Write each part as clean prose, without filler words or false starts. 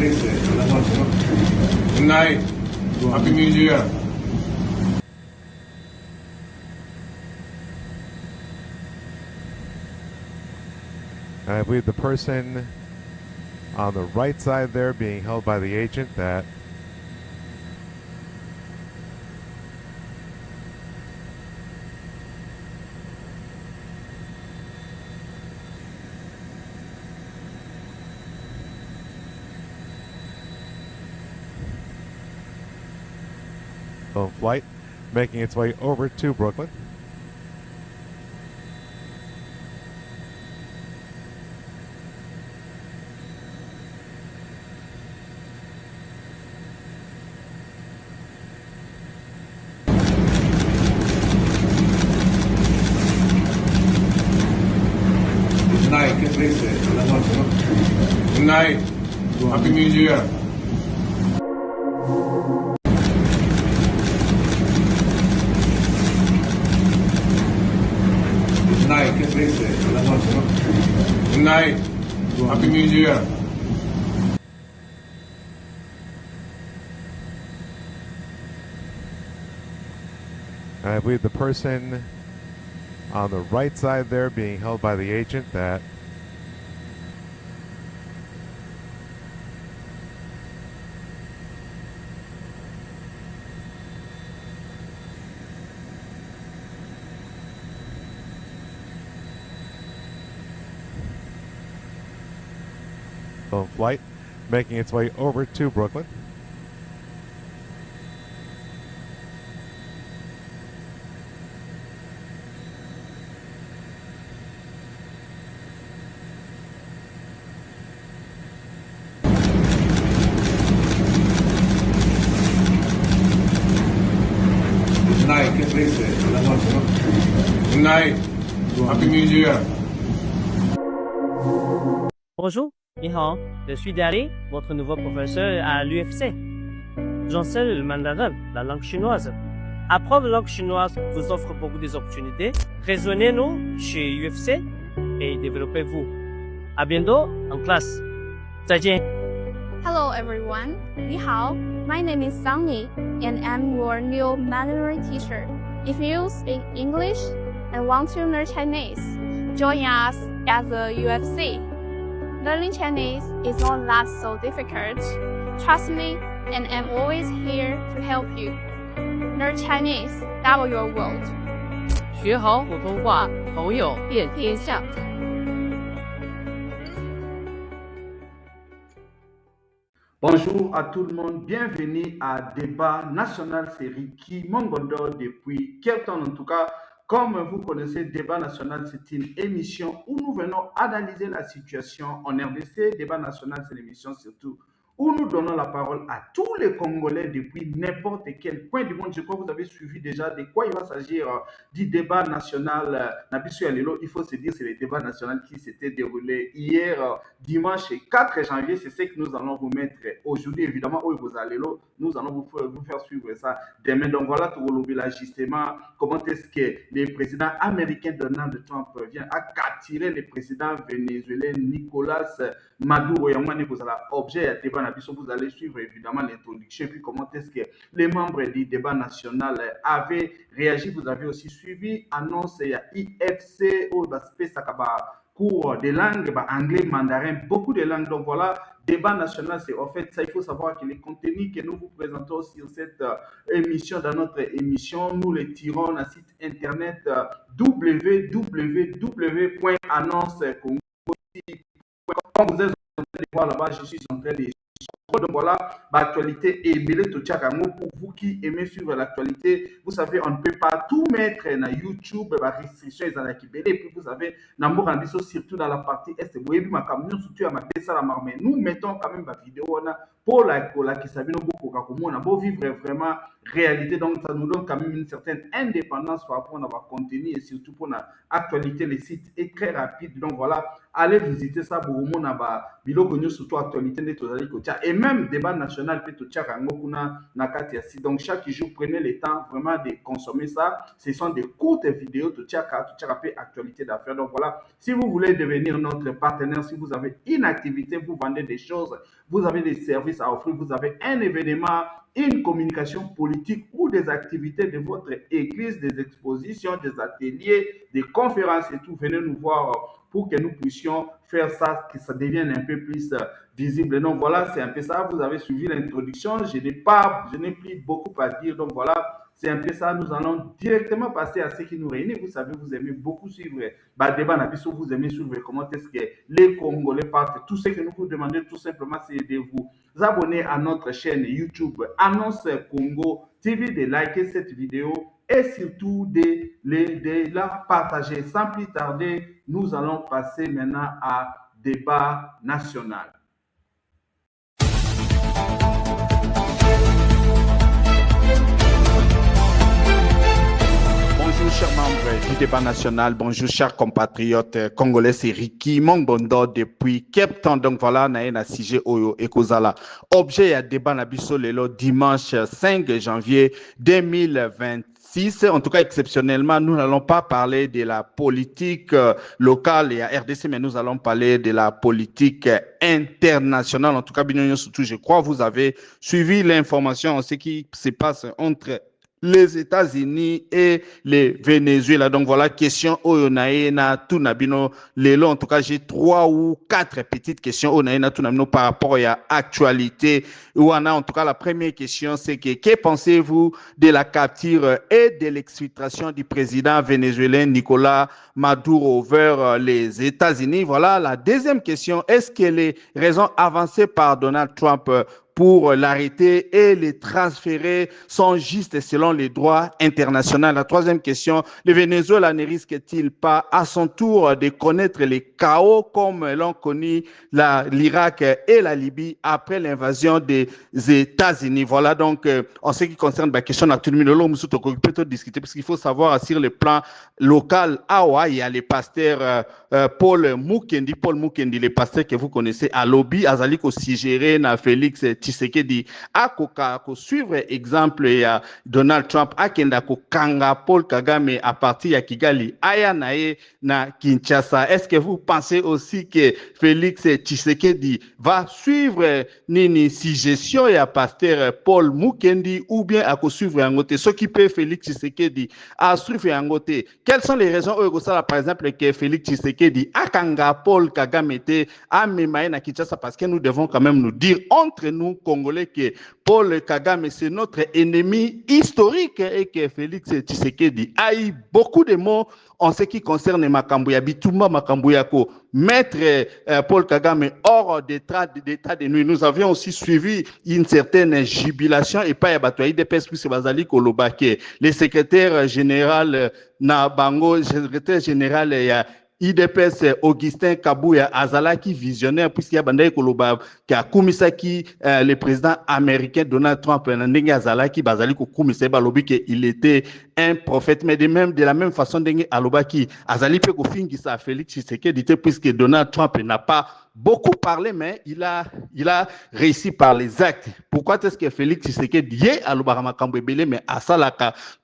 Good night. Happy New Year. I believe the person on the right side there being held by the agent, that flight making its way over to Brooklyn. Good night. Good night. Happy New Year. Good night. Happy New Year. I believe the person on the right side there being held by the agent, that flight making its way over to Brooklyn. Good night. Happy New Year. Bonjour, 你好, je suis Dari, votre nouveau professeur à l'UFC. J'enseigne le mandarin, la langue chinoise. Apprendre la langue chinoise vous offre beaucoup d'opportunités. Rejoignez-nous chez UFC et développez-vous. À bientôt en classe. 再见. Hello everyone, 你好, my name is Sunny and I'm your new Mandarin teacher. If you speak English and want to learn Chinese, join us at the UFC. Learning Chinese is not that so difficult. Trust me, and I'm always here to help you. Learn Chinese, double your world. 学好普通话，朋友遍天下。Bonjour à tout le monde, bienvenue à Débat National Série qui Mongondo depuis quelques temps en tout cas. Comme vous connaissez, Débat National, c'est une émission où nous venons analyser la situation en RDC. Débat National, c'est l'émission surtout où nous donnons la parole à tous les Congolais depuis n'importe quel point du monde. Je crois que vous avez suivi déjà de quoi il va s'agir du débat national. Nabisu Alelo, il faut se dire, c'est le débat national qui s'était déroulé hier, dimanche 4 janvier. C'est ce que nous allons vous mettre aujourd'hui. Évidemment, vous allez là, nous allons vous faire suivre ça demain. Donc voilà, tout le justement, comment est-ce que le président américain Donald Trump vient à capturer le président vénézuélien Nicolas Maduro. Vous allez objet à débat. Vous allez suivre évidemment l'introduction et puis comment est-ce que les membres du débat national avaient réagi. Vous avez aussi suivi annonce il y a IFC ou cours de langue, anglais, mandarin, beaucoup de langues. Donc voilà, débat national, c'est en fait ça. Il faut savoir que les contenus que nous vous présentons sur cette émission, dans notre émission, nous les tirons dans le site internet www.annonce.com. Comme vous êtes en train de voir là-bas, je suis en train de. Donc voilà, l'actualité est belle pour vous qui aimez suivre l'actualité. Vous savez, on ne peut pas tout mettre dans YouTube, les restrictions sont et puis vous savez, surtout dans la partie est, nous mettons quand même la vidéo pour la qui savait nous vivre vraiment réalité. Donc ça nous donne quand même une certaine indépendance par rapport à notre contenu et surtout pour l'actualité. Le site est très rapide. Donc voilà, allez visiter ça pour surtout actualité. Et même débat national peut tout nakati si. Donc chaque jour, prenez le temps vraiment de consommer ça. Ce sont des courtes vidéos tout actualité d'affaires. Donc voilà, si vous voulez devenir notre partenaire, si vous avez une activité, vous vendez des choses, vous avez des services à offrir, vous avez un événement, une communication politique ou des activités de votre église, des expositions, des ateliers, des conférences et tout, venez nous voir pour que nous puissions faire ça, que ça devienne un peu plus visible. Donc voilà, c'est un peu ça. Vous avez suivi l'introduction. Je n'ai plus beaucoup à dire. Donc voilà, c'est un peu ça. Nous allons directement passer à ce qui nous réunit. Vous savez, vous aimez beaucoup suivre débat Nabiso, vous aimez suivre comment est-ce que les Congolais partent. Tout ce que nous vous demandons tout simplement, c'est de vous abonner à notre chaîne YouTube Annonce Congo TV, de liker cette vidéo et surtout de la partager. Sans plus tarder, nous allons passer maintenant à débat national. Bonjour chers membres du débat national, bonjour chers compatriotes congolais, c'est Ricky Mongbondo depuis Cape Town. Donc voilà, na sujet oyo ekozala. Objet à débat na biso lelo dimanche 5 janvier 2026. En tout cas, exceptionnellement, nous n'allons pas parler de la politique locale et à RDC, mais nous allons parler de la politique internationale. En tout cas, surtout, je crois que vous avez suivi l'information en ce qui se passe entre les États-Unis et le Venezuela. Donc voilà, question Oyonaena Tunabino Lelo. En tout cas, j'ai 3 ou 4 petites questions Oyonaena Tunabino par rapport à l'actualité. En tout cas, la première question, c'est que pensez-vous de la capture et de l'exfiltration du président vénézuélien Nicolas Maduro vers les États-Unis? Voilà. La deuxième question, est-ce que les raisons avancées par Donald Trump pour l'arrêter et les transférer sont justes selon les droits internationaux? La troisième question, le Venezuela ne risque-t-il pas à son tour de connaître les chaos comme l'ont connu l'Irak et la Libye après l'invasion des États-Unis? Voilà donc en ce qui concerne la question actuelle, nous peut discuter parce qu'il faut savoir sur le plan local, il y a les pasteurs Paul Mukendi, le pasteur que vous connaissez à Lobby, Azaliko Sigéré, na Félix Tshisekedi, akoka ko suivre exemple ya Donald Trump akenda ko kanga Paul Kagame à partir ya Kigali aya nae na Kinshasa. Est-ce que vous pensez aussi que Félix Tshisekedi va suivre nini suggestion ya pasteur Paul Mukendi ou bien à ko suivre angote ce qui peut Félix Tshisekedi à suivre angote? Quelles sont les raisons par exemple que Félix Tshisekedi akanga Paul Kagame te a memaye na Kinshasa? Parce que nous devons quand même nous dire entre nous Congolais que Paul Kagame c'est notre ennemi historique et que Félix Tshisekedi a eu beaucoup de mots en ce qui concerne Makambouya Bitumba Makambouya ko mettre Paul Kagame hors d'état de nuit. Nous avions aussi suivi une certaine jubilation et pas Yabatoa IDPS puisque Bazali Kolobake, le secrétaire général Nabango, secrétaire général IDPS Augustin Kabouya Azalaki visionnaire puisqu'il y a Bandaye Koloba qui a Kumisaki le président américain Donald Trump Ndenge Azalaki Bazali Kumisaki Balobi qu'il était un prophète, mais de la même façon Ndenge Alobaki Azali pe kofingi sa Félix Tshisekedi puisque Donald Trump n'a pas beaucoup parlé, mais il a réussi par les actes. Pourquoi est-ce que Félix Tshisekedi y a l'Obaramakambouébélé, mais à ça,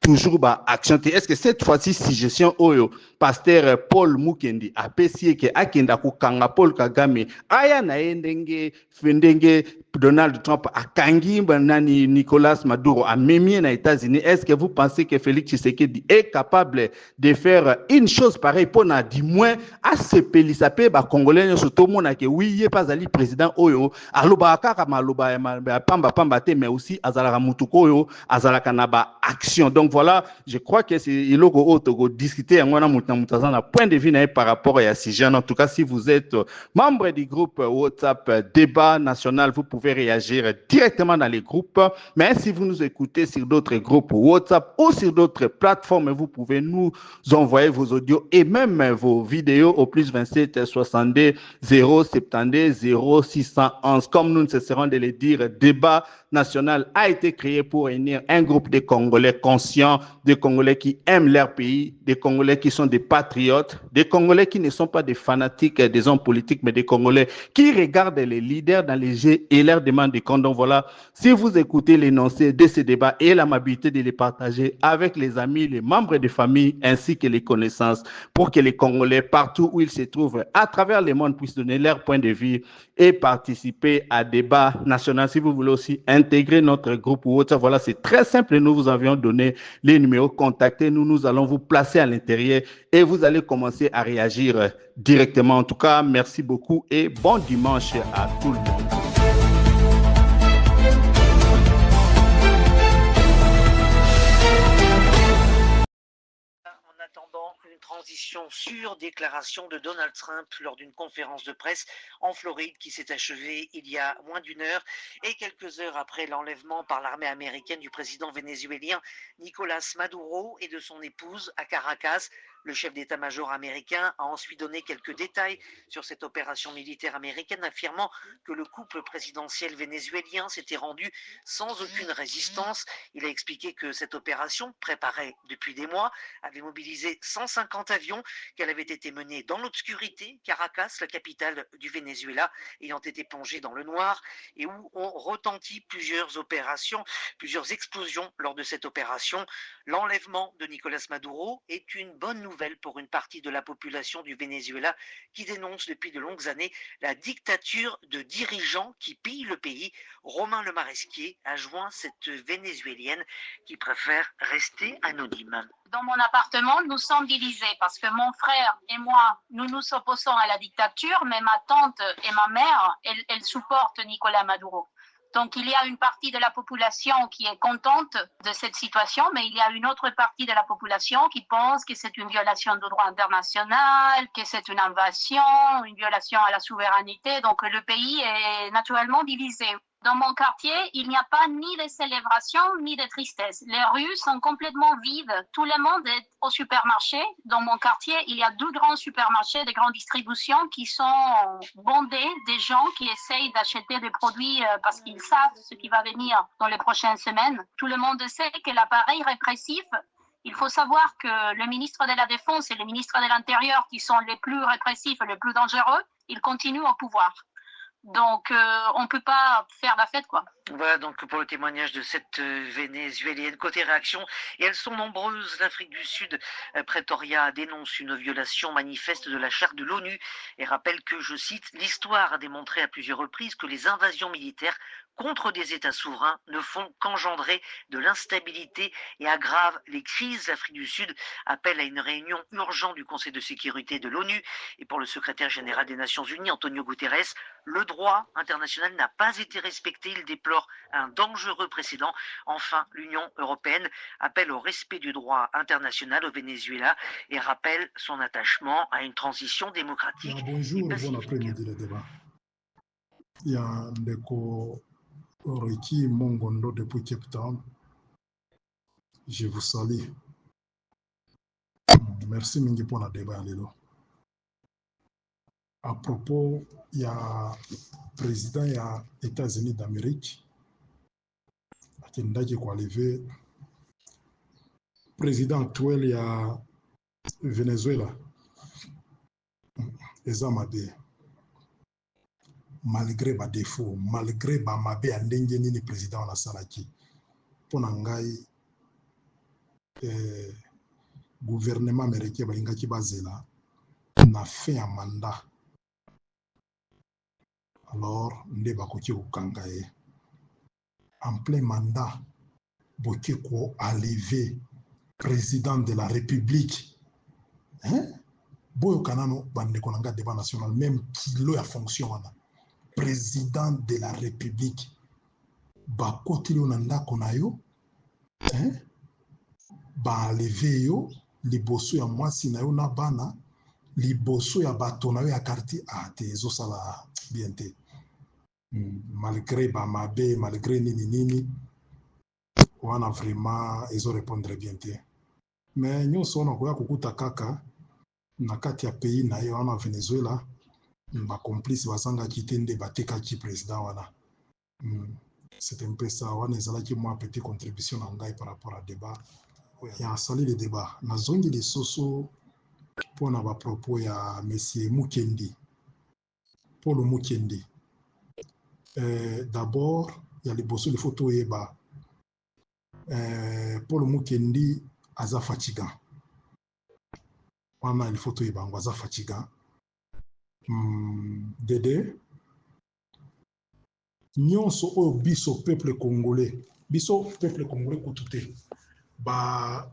toujours action? Est-ce que cette fois-ci, suggestion Oyo, pasteur Paul Mukendi, a pécié que Akenda Kukanga Paul Kagame, Aya Naendenge, Fendenge, Donald Trump, a Kangi, Banani, Nicolas Maduro, a Mémien aux États-Unis, est-ce que vous pensez que Félix Tshisekedi est capable de faire une chose pareille pour n'a du moins à se pélissaper, Congolais, surtout mon que oui, il n'est pas allé président Oyo, aloba kaka maloba pamba te, mais aussi azalaka mutuko Oyo, azalaka naba action. Donc voilà, je crois que c'est il faut discuter en un point de vue par rapport à ce sujet. En tout cas, si vous êtes membre du groupe WhatsApp Débat National, vous pouvez réagir directement dans les groupes. Mais si vous nous écoutez sur d'autres groupes WhatsApp ou sur d'autres plateformes, vous pouvez nous envoyer vos audios et même vos vidéos au plus 27 62 072 0611. Comme nous ne cesserons de le dire, débat national a été créé pour réunir un groupe de Congolais conscients, des Congolais qui aiment leur pays, des Congolais qui sont des patriotes, des Congolais qui ne sont pas des fanatiques des hommes politiques, mais des Congolais qui regardent les leaders dans les jeux et leur demandent des comptes. Donc voilà, si vous écoutez l'énoncé de ce débat et l'amabilité de les partager avec les amis, les membres de famille ainsi que les connaissances, pour que les Congolais, partout où ils se trouvent, à travers le monde, puissent donner leur point de vue et participer à débat national. Si vous voulez aussi intégrer notre groupe ou autre, voilà, c'est très simple. Nous vous avions donné les numéros, contactez nous, nous allons vous placer à l'intérieur et vous allez commencer à réagir directement. En tout cas, merci beaucoup et bon dimanche à tout le monde. En attendant une transition sur déclaration de Donald Trump lors d'une conférence de presse en Floride qui s'est achevée il y a moins d'une heure et quelques heures après l'enlèvement par l'armée américaine du président vénézuélien Nicolás Maduro et de son épouse à Caracas. Le chef d'état-major américain a ensuite donné quelques détails sur cette opération militaire américaine, affirmant que le couple présidentiel vénézuélien s'était rendu sans aucune résistance. Il a expliqué que cette opération, préparée depuis des mois, avait mobilisé 150 avions, qu'elle avait été menée dans l'obscurité, Caracas, la capitale du Venezuela, ayant été plongée dans le noir, et où ont retenti plusieurs opérations, plusieurs explosions lors de cette opération. L'enlèvement de Nicolás Maduro est une bonne nouvelle pour une partie de la population du Venezuela qui dénonce depuis de longues années la dictature de dirigeants qui pillent le pays. Romain Le Maresquier a joint cette Vénézuélienne qui préfère rester anonyme. Dans mon appartement, nous sommes divisés parce que mon frère et moi, nous nous opposons à la dictature, mais ma tante et ma mère, elles supportent Nicolás Maduro. Donc, il y a une partie de la population qui est contente de cette situation, mais il y a une autre partie de la population qui pense que c'est une violation du droit international, que c'est une invasion, une violation à la souveraineté. Donc, le pays est naturellement divisé. Dans mon quartier, il n'y a pas ni de célébration ni de tristesse. Les rues sont complètement vides. Tout le monde est au supermarché. Dans mon quartier, il y a 2 grands supermarchés de grande distribution qui sont bondés des gens qui essayent d'acheter des produits parce qu'ils savent ce qui va venir dans les prochaines semaines. Tout le monde sait que l'appareil répressif, il faut savoir que le ministre de la Défense et le ministre de l'Intérieur, qui sont les plus répressifs et les plus dangereux, ils continuent au pouvoir. Donc, on ne peut pas faire la fête, quoi. Voilà donc pour le témoignage de cette Vénézuélienne. Côté réaction, et elles sont nombreuses, l'Afrique du Sud, Pretoria dénonce une violation manifeste de la charte de l'ONU et rappelle que, je cite, « l'histoire a démontré à plusieurs reprises que les invasions militaires contre des États souverains ne font qu'engendrer de l'instabilité et aggravent les crises. » L'Afrique du Sud appelle à une réunion urgente du Conseil de sécurité de l'ONU. Et pour le secrétaire général des Nations Unies, Antonio Guterres, le droit international n'a pas été respecté. Il déplore un dangereux précédent. Enfin, l'Union européenne appelle au respect du droit international au Venezuela et rappelle son attachement à une transition démocratique. Bonjour, bon après-midi le débat. Il y a Ndeko Oriki Mongondo depuis Cape Town. Je vous salue. Merci Mingi pour le débat. À propos, il y a le président des États-Unis d'Amérique qui a levé. Président actuel, il y a Venezuela. Ezamade. Malgré mes défauts, malgré mes andengeni ni président na salaki. Pour nangai, gouvernement américain balinga ki bazela na fait un mandat. Alors, nde bakoki kokanga ye. En plein mandat, boki ko enlever président de la République. Hein? Boyo kanano bande konanga débat national, même kilo ya fonction wana. Président de la République. Bakoti lo nanda konayo. Hein? Ba enlever yo liboso ya mwasi na yo na bana. Liboso ya bato na yo ya quartier te ezosala bien te. Malgré Bamabe, malgré Nini, on a vraiment, ils ont répondu bien. Mais nous sommes en Kukuta Kaka, na kati ya pays na yo en Venezuela, ba complice basanga kitende bateka ki président wana. C'est un peu ça. On est allé qui moi petite contribution en gagne par rapport à débat. Il y a sali le débat. Na zongi les soso pour na propos ya monsieur Mukendi. Paul Mukendi. D'abord, il y a les bossos de photos et bas. Paul Mukendi aza fatigant. On a les photos et bas, aza fatigant. Dédé. Nyonso oyo biso peuple congolais kutute ba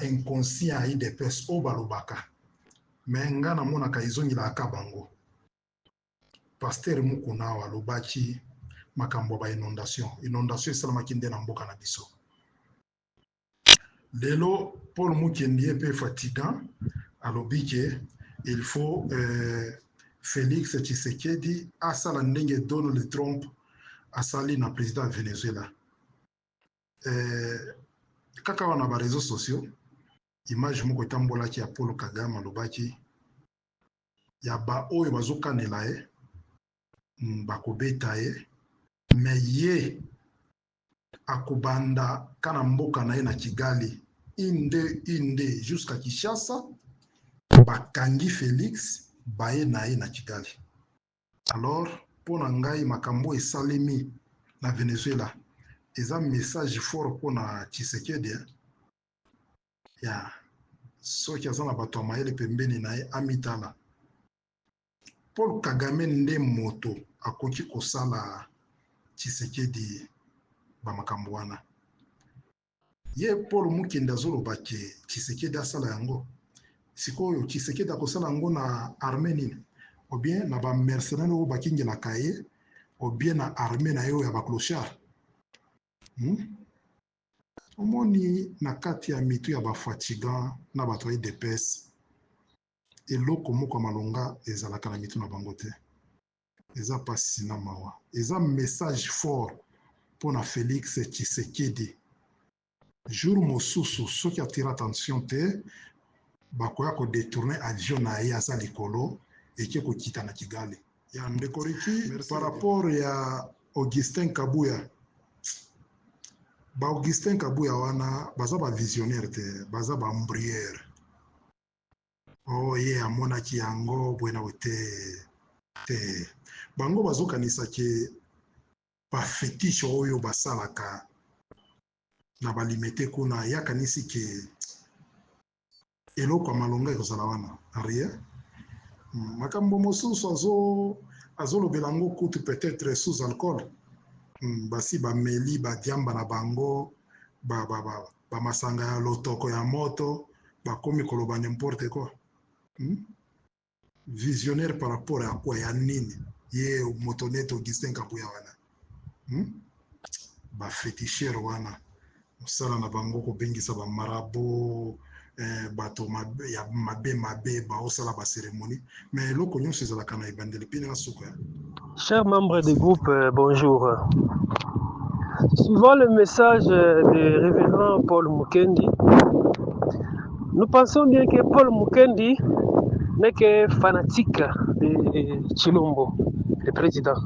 inconscient ayi de pes o balobaka mais nga na mona ka izongila akabango pasteur mukuna alobaki makambo ba inondation esalamaki nde na mboka na biso lelo Paul Mukendi pe fatigant alobike il faut Félix Tshisekedi asala ndenge Donald Trump asali na président Venezuela. Kaka wana ba réseaux sociaux, image moko etambola ki ya Paul Kagame alobaki ya ba oyo bazokanela ye bakobeta ye mais ye akobanda kana mboka na ye na Kigali inde jusqu'à Kinshasa bakangi Félix baye na ye na Kigali. Alors, pour ngai makambo esalemi na Venezuela, eza message fort pour na Tshisekedi. Ya soki aza na bato mayele pembeni na ye amitala. Paul Kagame nde moto akoki kosala Tshisekedi ba makambo wana. Ye Paul Mukendi azoloba ke Tshisekedi asala yango. Sikoyo Tshisekedi akosala yango na Arménie ou bien na ba mercenaires oyo bakingela kaye ou bien na armée na yo ya ba clochard. Omoni na kati ya mitu ya ba fatigant na bato ya DPS eloko moko malonga ezalaka na mitu na bango te. Eza pasi na mawa. Eza message fort pour na Félix Tshisekedi. Jour mosusu soki atira attention te bakoya ko détourner avion na ye asa likolo et qui kokita na Kigali. Ya ndeko Riki par rapport ya Augustin Kabuya. Ba Augustin Kabuya wana baza ba visionnaire te, baza ba embrayeur. Oh ye amona ki yango bwena te. Bango bazokanisa ke ba fétiche oyo basalaka na balimete kuna yakanisi ke eloko malonga ekozala wana rien makambo mosusu azolobela ngo kutu peut-être sous alcool basi bameli badiamba na bango ba masanga ya lotoko ya moto bakomi koloba n'importe quoi visionnaire par rapport à quoi ya nini ye motoneto Augustin Kabuya wana ba féticheur wana musala na bango ko bengisa ba marabo bato mabe baosala ba cérémonie mais loko nyonso ezalaka na ebandeli pine na suka. Chers membres du groupe, bonjour. Suivant le message du révérend Paul Mukendi, nous pensons bien que Paul Mukendi n'est que fanatique de Tshilombo, le président.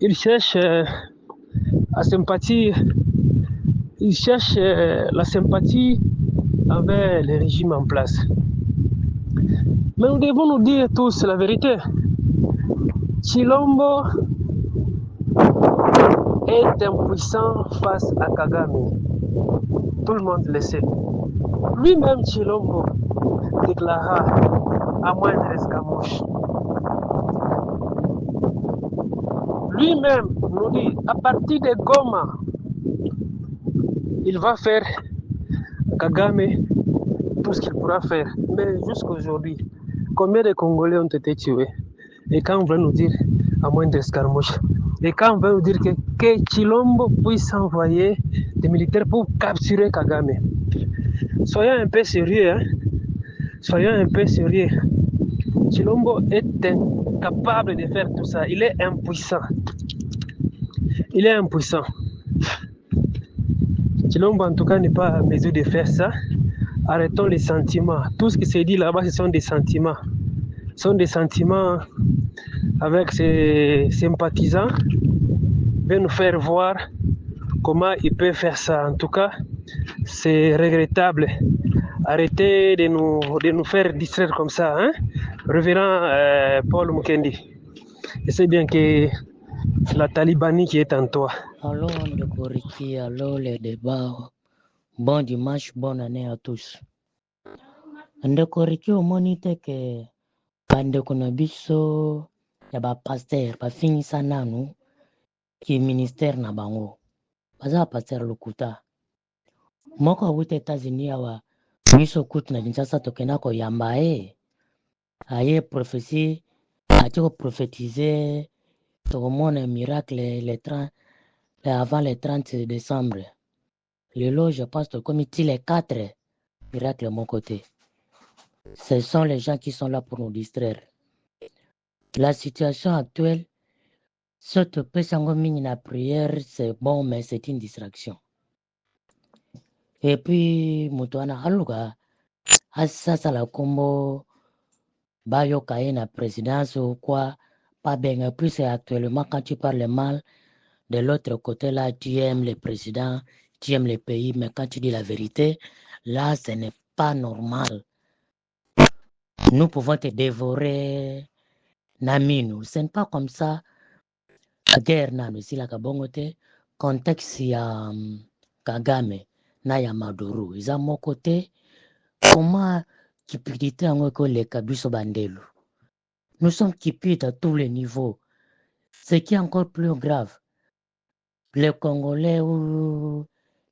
Il cherche la sympathie envers le régime en place. Mais nous devons nous dire tous la vérité. Tshilombo est impuissant face à Kagame. Tout le monde le sait. Lui-même, Tshilombo, déclara à moindre escamoche. Lui-même nous dit, à partir de Goma, il va faire Kagame tout ce qu'il pourra faire. Mais jusqu'aujourd'hui, combien de Congolais ont été tués? Et quand on va nous dire à moindre escarmouche, et quand on va nous dire que Tshilombo puisse envoyer des militaires pour capturer Kagame, soyons un peu sérieux, hein? Soyons un peu sérieux. Tshilombo est incapable de faire tout ça. Il est impuissant. Il est impuissant. Tshilombo, en tout cas, n'est pas en mesure de faire ça. Arrêtons les sentiments. Tout ce qui se dit là-bas, ce sont des sentiments. Ce sont des sentiments avec ses sympathisants veut nous faire voir comment il peut faire ça. En tout cas, c'est regrettable. Arrêtez de nous faire distraire comme ça. Hein? Révérend Paul Mukendi. Je sais bien que c'est la Talibanie qui est en toi. Allô, Ndekoriki, allô, les débats. Bon dimanche, bonne année à tous. Ndekoriki, omonite ke bandeko na biso ya bapaster bafingisa nanu ki ministère na bango. Baza bapaster lokuta. Moko awuta États-Unis awa biso kutu na Kinshasa tokenda koyamba ye. Aye prophétie, ati prophétiser tokomona miracle avant le 30 décembre. Lelo, je pense que comme il les 4 miracles de mon côté. Ce sont les gens qui sont là pour nous distraire. La situation actuelle, ce que peut s'engager la prière, c'est bon, mais c'est une distraction. Et puis, Moutouana Alouga, ça la combo, Bayo Kaye na présidence ou quoi, pas bien. Et puis, c'est actuellement quand tu parles mal, de l'autre côté là, tu aimes le président, tu aimes le pays, mais quand tu dis la vérité, là, ce n'est pas normal. Nous pouvons te dévorer, Naminu. Ce n'est pas comme ça. La guerre, Nanu, si la kabongote, contexte ya Kagame, na ya Maduro. Ils ont mon côté, comment cupidité en que les kabiso bandelu. Nous sommes cupides à tous les niveaux. Ce qui est encore plus grave, les Congolais ou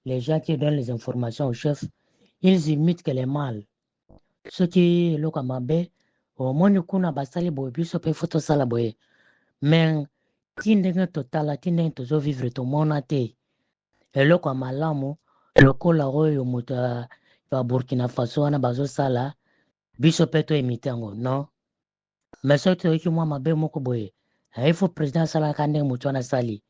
les gens qui donnent les informations au chef, ils imitent que les mâles. Ceux qui le kamabe, au moins kuna basali boye biso pe photo sala boye. Mais tindenge totala tindenge tozo vivre to mona te. Eloko ya malamu lokola oyo moto ya Burkina Faso wana bazo sala biso pe to imite yango non. Mais soki toyoki mwa mabe moko boye il président asalaka ndenge moto wana asali.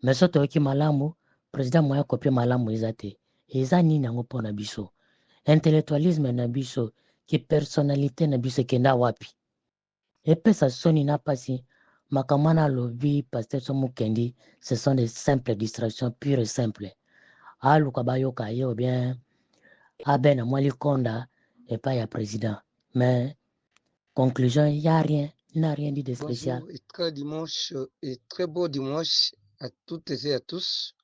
Mais soki toyoki malamu président moya kopie malamu eza te. Eza nini yango mpona biso? Intellectualisme na biso ki personnalité na biso ekenda wapi? Epesa soni na pasi makamana lobi pasteur Somukendi, ce sont des simples distractions pures et simples. Aluka bayoka ye ou bien aben amwali konda et pas ya président. Mais conclusion, il n'y a rien, il n'a rien dit de spécial. Bonjour et très beau dimanche à toutes et à tous.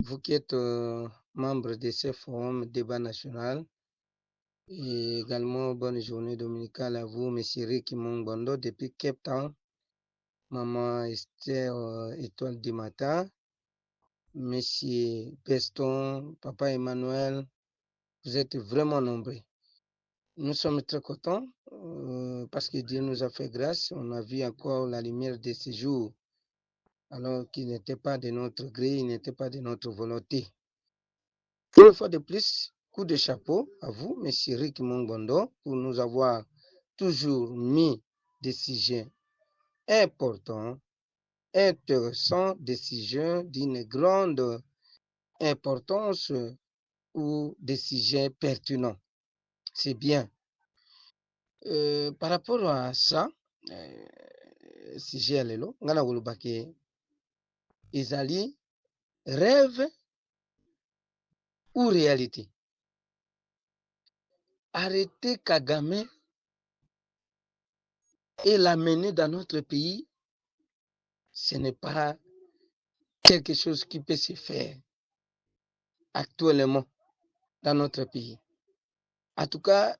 Vous qui êtes membres de ce forum débat national. Et également bonne journée dominicale à vous, Monsieur Ricky Mongbondo depuis Cape Town, Maman Esther Étoile du Matin, Monsieur Peston, Papa Emmanuel, vous êtes vraiment nombreux. Nous sommes très contents parce que Dieu nous a fait grâce. On a vu encore la lumière de ce jour, alors qu'il n'était pas de notre gré, il n'était pas de notre volonté. Une fois de plus, coup de chapeau à vous, Monsieur Rick Mongbondo, pour nous avoir toujours mis des sujets importants, intéressants, des sujets d'une grande importance ou des sujets pertinents. C'est bien. Par rapport à ça, sujet lelo, ngana wolobake ezali rêve ou réalité. Arrêter Kagame et l'amener dans notre pays, ce n'est pas quelque chose qui peut se faire actuellement dans notre pays. En tout cas,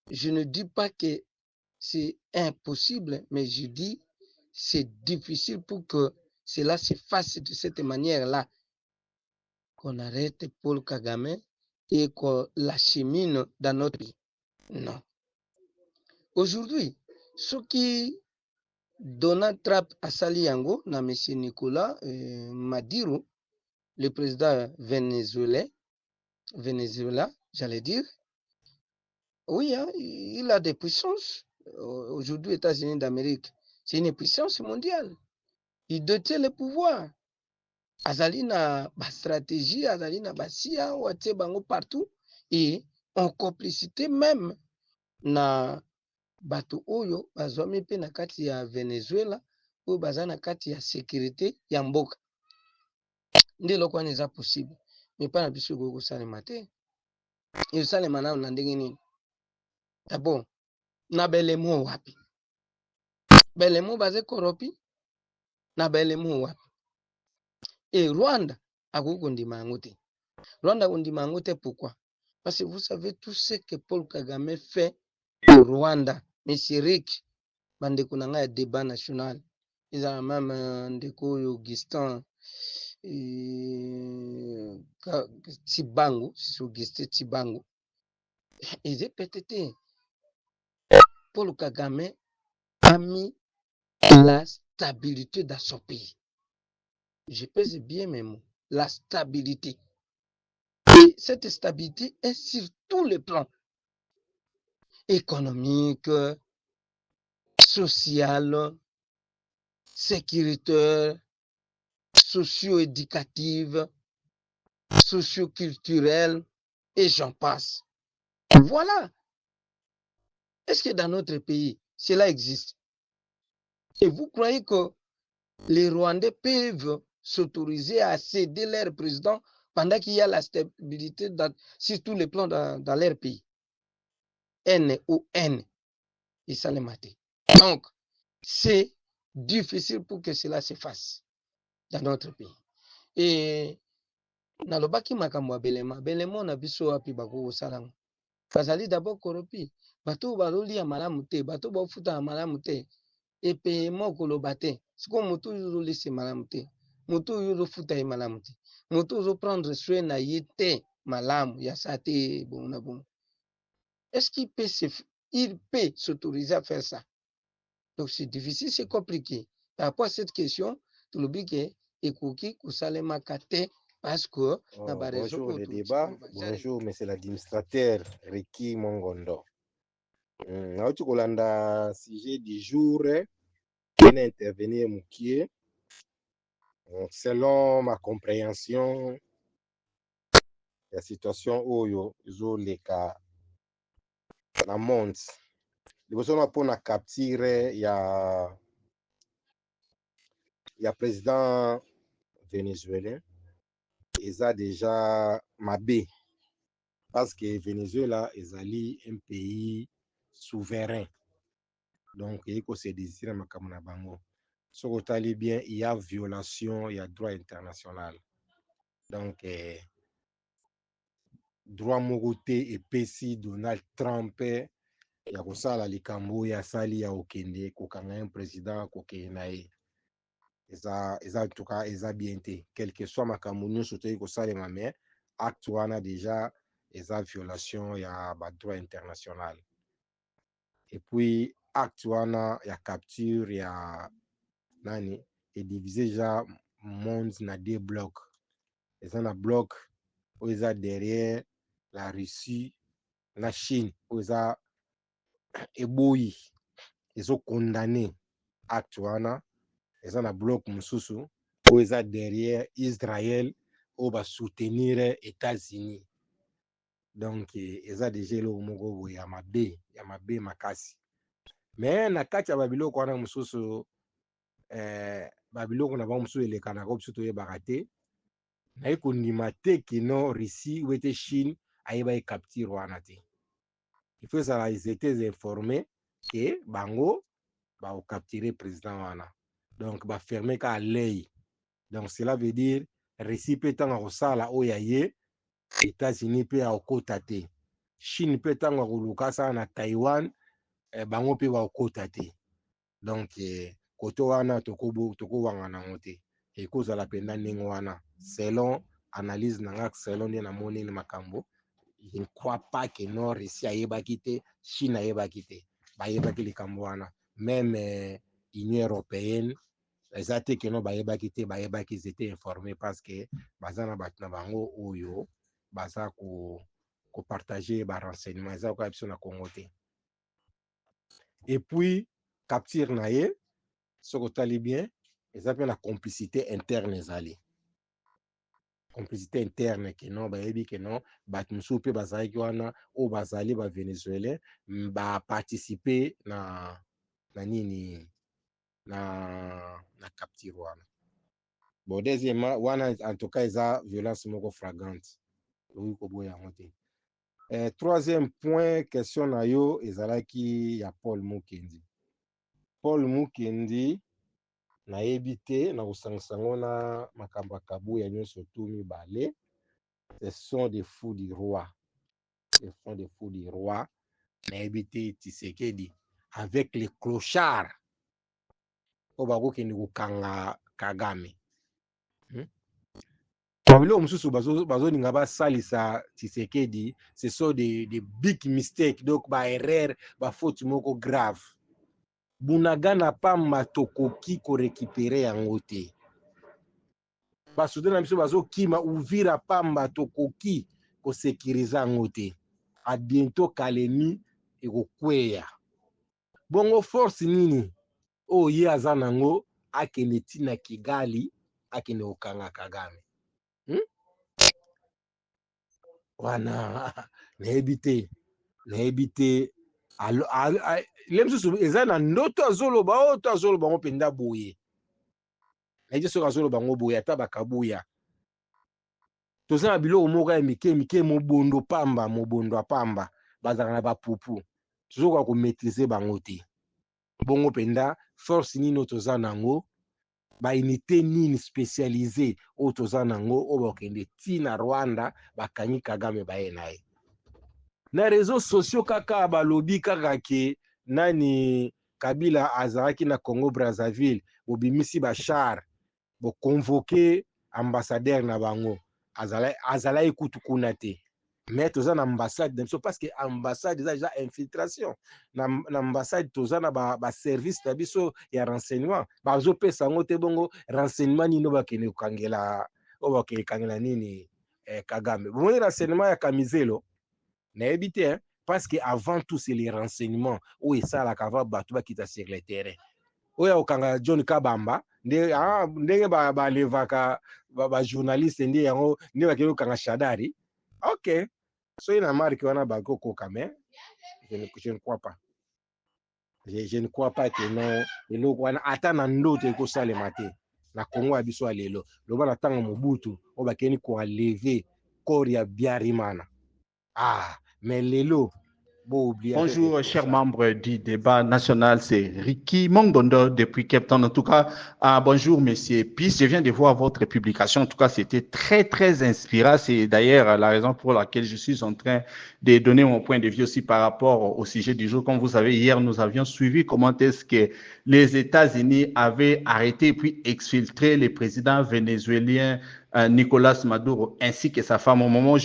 je ne dis pas que c'est impossible, mais je dis c'est difficile pour que cela se fasse de cette manière-là, qu'on arrête Paul Kagame et qu'on l'achemine dans notre pays. Non. Aujourd'hui, ce qui Donald Trump a sali yango na M. Nicolas Maduro, le président vénézuélien, j'allais dire, oui, hein, il a des puissances. Aujourd'hui, États-Unis d'Amérique, c'est une puissance mondiale. Il détient le pouvoir. Azali na ba stratégie, azali na ba sia, ouate bango partout, et en complicité même na bato oyo bazwami pe na kati ya Venezuela oyo baza na kati ya sécurité ya mboka. nde eloko wana eza possible me mpa na biso ekoki kosalema te ezosalema nano na ndenge nini dabord na belemo wapi belemo baza koropi na belemo wapi e rwanda akoki kondima yango te rwanda kondima yango te pourquoi parce que vous savez tout ce que Paul Kagame fait au Rwanda monsieur Rick bandeko na ngai ya débat national ezala meme ndeko oyo Augustin Tibango si Augustin Tibango eze pete te Paul Kagame a mis la stabilité dans son pays. Je pèse bien mes mots. La stabilité. Et cette stabilité est sur tous les plans. Économique, social, sécuritaire, socio-éducative, socio-culturelle, et j'en passe. Voilà. Est-ce que dans notre pays, cela existe? Et vous croyez que les Rwandais peuvent s'autoriser à céder leur président pendant qu'il y a la stabilité sur tous les plans dans leur pays? N ou N, et ça les maté. Donc, c'est difficile pour que cela se fasse dans notre pays. Et nalobaki makambo ya belema belema na biso wapi bakokosala ngo bazali d'abord koropi bato balolia malamu te bato bafuta malamu te epe mokoloba te siko moto oyo ozolisa malamu te moto oyo ozofuta ye malamu te moto ozoprendre soin na ye te malamu ya sa te bon na bon. Est-ce qu'il peut s'autoriser à faire ça? Donc c'est difficile, c'est compliqué. Par rapport à cette question, tout le but est ekoki kosalema kate parce que bonjour le débat, bonjour monsieur l'administrateur Ricky Mongondo. Nauti kolanda sujet du jour vient intervenir Moukier. Selon ma compréhension, la situation oyo zoleka na monde. Liboso na pona capture ya président vénézuélien eza déjà mabe parce que Venezuela ezali un pays souverain, donc il faut se désirer makambo na bango. Soki otali bien, il y a violation ya droit international, donc droit moko te epesi Donald Trump ya kosala likambo ya sali ya okende kokanga un président kokende na ye eza en tout cas eza bien te quel que soit makambo nyonso toyei kosalema me acte wana déjà eza violation ya droit international. Et puis acte wana ya capture ya nani et divisé déjà monde na deux blocs. Eza na bloc oyo eza derrière la Russie na Chine oyo eza eboyi ezokondane acte wana. Eza na bloc mosusu oyo eza derrière Israël oyo basoutenir États-Unis. Donc eza déjà eloko moko boye ya mabe makasi. Mais na kati ya babiloko wana mosusu babiloko na bango mosusu elekanaka biso toyebaka te naye kondima te kino Russie ou ete Chine ayeba ye capture wana te. Il faut ezala ils étaient informés ke bango bakocapturer président wana, donc baferme ka l'œil. Donc cela veut dire Russie peut tanga kosala oyo ye États-Unis pe akokota te, Chine pe tanga koluka sala na Taïwan bango pe bakokota te. Donc koto wana tokowanga nango te ekozala mpenza ndenge wana selon analyse nanga selon nde namoni ni makambo. Je ne crois pas que non Russie ayebaki te, Chine ayebaki te, bayebaki likambo wana. Même Union européenne eza te que non bayebaki te, bayebaki ils étaient informés parce que baza na bato na bango oyo baza ko partager ba renseignements eza ko biso na Congo te. Et puis capture na ye soko tali bien eza pe na complicité interne ezali. Complicité interne que non bayebi que non bato mosusu mpe bazalaki wana oyo bazali ba vénézuélien baparticipe na nini na capture wana. Bon, deuxièmement, wana en tout cas, ils ont violence moko flagrante. Oui, kobo yango te. Troisième point, question na yo, ezalaki ya Paul Mukendi. Paul Mukendi, na ebité, na usangisango na makambo kabu ya nyonso tu mibale. Ce sont des fous du roi. Ce sont des fous du roi. Na ebité Tshisekedi avec les clochards. Obako kendi kukanga Kagame. Babilo mususu bazo ninga ba salisa Tshisekedi, ce sont des big mistakes, donc ba erreur, ba faute moko grave. Bunagana pamba tokoki ko récupérer yango te. Ba soudain biso bazo kima Uvira pamba tokoki ko sécuriser yango te. A bientôt Kalemi et kokweya. Bongo force nini o ye azanango akende tina Kigali akende okanga Kagame. Wana na ebité lemsusu eza na ndoto azoloba ngo penda boye na je soka azoloba ngo boye ata bakabuya toza na biloko moko ya mike mobondo apamba bazaka na bapupu tozoka ko maîtriser bango te bongo penda force nino toza nango ba unité nini spécialisée o toza nango o bakende tina Rwanda bakangi Kagame baye naye na réseaux sociaux kaka balobi kaka ke nani Kabila azalaki na Congo Brazzaville bobimisi bachar bo convoquer ambassadeur na bango azala ekutu kuna te mais toza na ambassade de parce que ambassade déjà infiltration na ambassade toza na ba service na biso ya renseignement bazo pesa ngo te bongo renseignement nino bakene kokangela o bakene kangela nini Kagame bon renseignement ya Kamizelo na éviter parce que avant tout c'est les renseignements où et ça la kava batu ba kita sur le terrain oya okanga John Kabamba ndenge ba levaka ba journaliste ndi yango ndi bakelo kanga Shadari. OK. So il a marqué wana bagoko quand même. Je ne crois pas. Je ne crois pas que non elo wana ata na ndoto ko salema te na Congo abiso alelo loba na tanga Mobutu o bakeni ko lever corps ya Biarimana. Mais lelo bonjour, chers membres du débat national, c'est Ricky Mongondo depuis Cape Town. En tout cas, bonjour, monsieur Peace. Je viens de voir votre publication. En tout cas, c'était très, très inspirant. C'est d'ailleurs la raison pour laquelle je suis en train de donner mon point de vue aussi par rapport au sujet du jour. Comme vous savez, hier, nous avions suivi comment est-ce que les États-Unis avaient arrêté puis exfiltré le président vénézuélien Nicolas Maduro ainsi que sa femme. Au moment où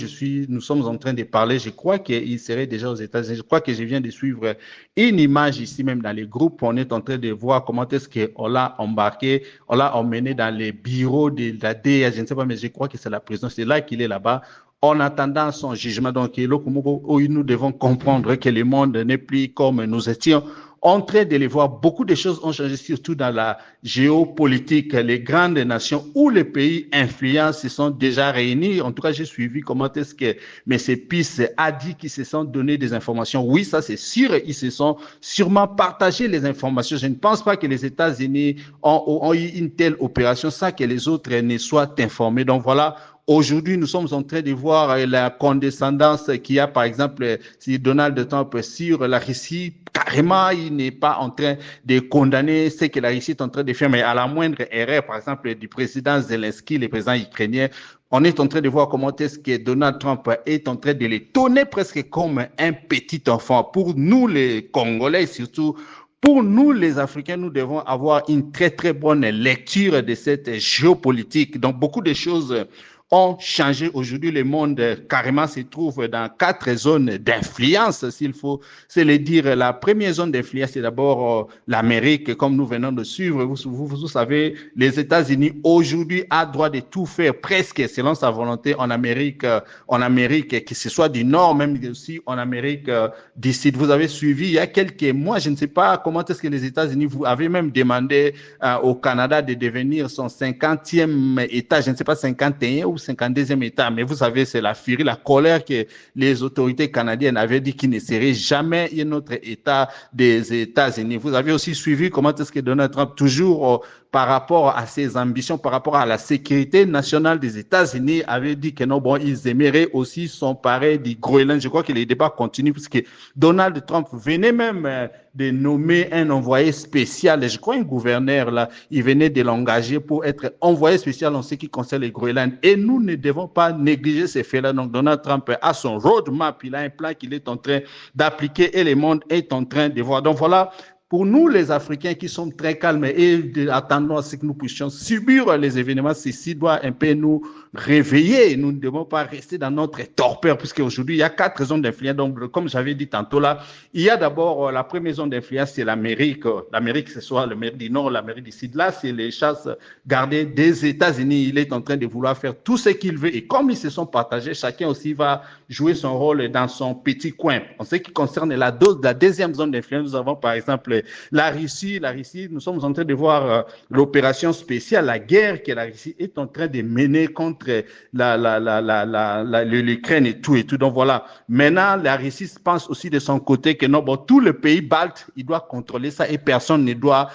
nous sommes en train de parler, je crois qu'il serait déjà aux États-Unis. Je crois que je viens de suivre une image ici même dans les groupes. On est en train de voir comment est-ce qu'on l'a embarqué, on l'a emmené dans les bureaux de la DEA. Je ne sais pas, mais je crois que c'est la prison. C'est là qu'il est là-bas. En attendant son jugement, donc, nous devons comprendre que le monde n'est plus comme nous étions en train de les voir. Beaucoup de choses ont changé, surtout dans la géopolitique. Les grandes nations ou les pays influents se sont déjà réunis. En tout cas, j'ai suivi comment est-ce que M. Peace a dit qu'ils se sont donné des informations. Oui, ça c'est sûr. Ils se sont sûrement partagé les informations. Je ne pense pas que les États-Unis ont eu une telle opération sans que les autres ne soient informés. Donc voilà. Aujourd'hui, nous sommes en train de voir la condescendance qu'il y a, par exemple, si Donald Trump sur la Russie. Carrément, il n'est pas en train de condamner ce que la Russie est en train de faire, mais à la moindre erreur, par exemple, du président Zelensky, le président ukrainien, on est en train de voir comment est-ce que Donald Trump est en train de les tourner presque comme un petit enfant. Pour nous, les Congolais, surtout, pour nous, les Africains, nous devons avoir une très, très bonne lecture de cette géopolitique. Donc, beaucoup de choses ont changé. Aujourd'hui, le monde carrément se trouve dans 4 zones d'influence, s'il faut se le dire. La première zone d'influence, c'est d'abord l'Amérique, comme nous venons de suivre. Vous savez, les États-Unis aujourd'hui a droit de tout faire, presque selon sa volonté en Amérique, que ce soit du Nord, même aussi en Amérique du Sud. Vous avez suivi il y a quelques mois, je ne sais pas comment est-ce que les États-Unis, vous avez même demandé au Canada de devenir son 50e État, je ne sais pas, 51 ou ou 52e État. Mais vous savez, c'est la furie, la colère que les autorités canadiennes avaient dit qu'il ne serait jamais un autre État des États-Unis. Vous avez aussi suivi comment est-ce que Donald Trump, toujours par rapport à ses ambitions, par rapport à la sécurité nationale des États-Unis, avait dit que non, bon, ils aimeraient aussi s'emparer du Groenland. Je crois que les débats continuent puisque Donald Trump venait même de nommer un envoyé spécial, je crois un gouverneur là, il venait de l'engager pour être envoyé spécial en ce qui concerne le Groenland. Et nous ne devons pas négliger ces faits-là. Donc Donald Trump a son roadmap, il a un plan qu'il est en train d'appliquer et le monde est en train de voir. Donc voilà, pour nous, les Africains qui sommes très calmes et attendons à ce que nous puissions subir les événements, ceci doit un peu nous réveiller. Nous ne devons pas rester dans notre torpeur, puisque aujourd'hui, il y a 4 zones d'influence. Donc, comme j'avais dit tantôt là, il y a d'abord la première zone d'influence, c'est l'Amérique. L'Amérique, ce soit l'Amérique du Nord, l'Amérique du Sud. Là, c'est les chasses gardées des États-Unis. Il est en train de vouloir faire tout ce qu'il veut. Et comme ils se sont partagés, chacun aussi va jouer son rôle dans son petit coin. En ce qui concerne la deuxième zone d'influence, nous avons par exemple la Russie, nous sommes en train de voir l'opération spéciale, la guerre que la Russie est en train de mener contre l'Ukraine et tout. Donc voilà, maintenant la Russie pense aussi de son côté que non, bon, tout le pays balte, il doit contrôler ça et personne ne doit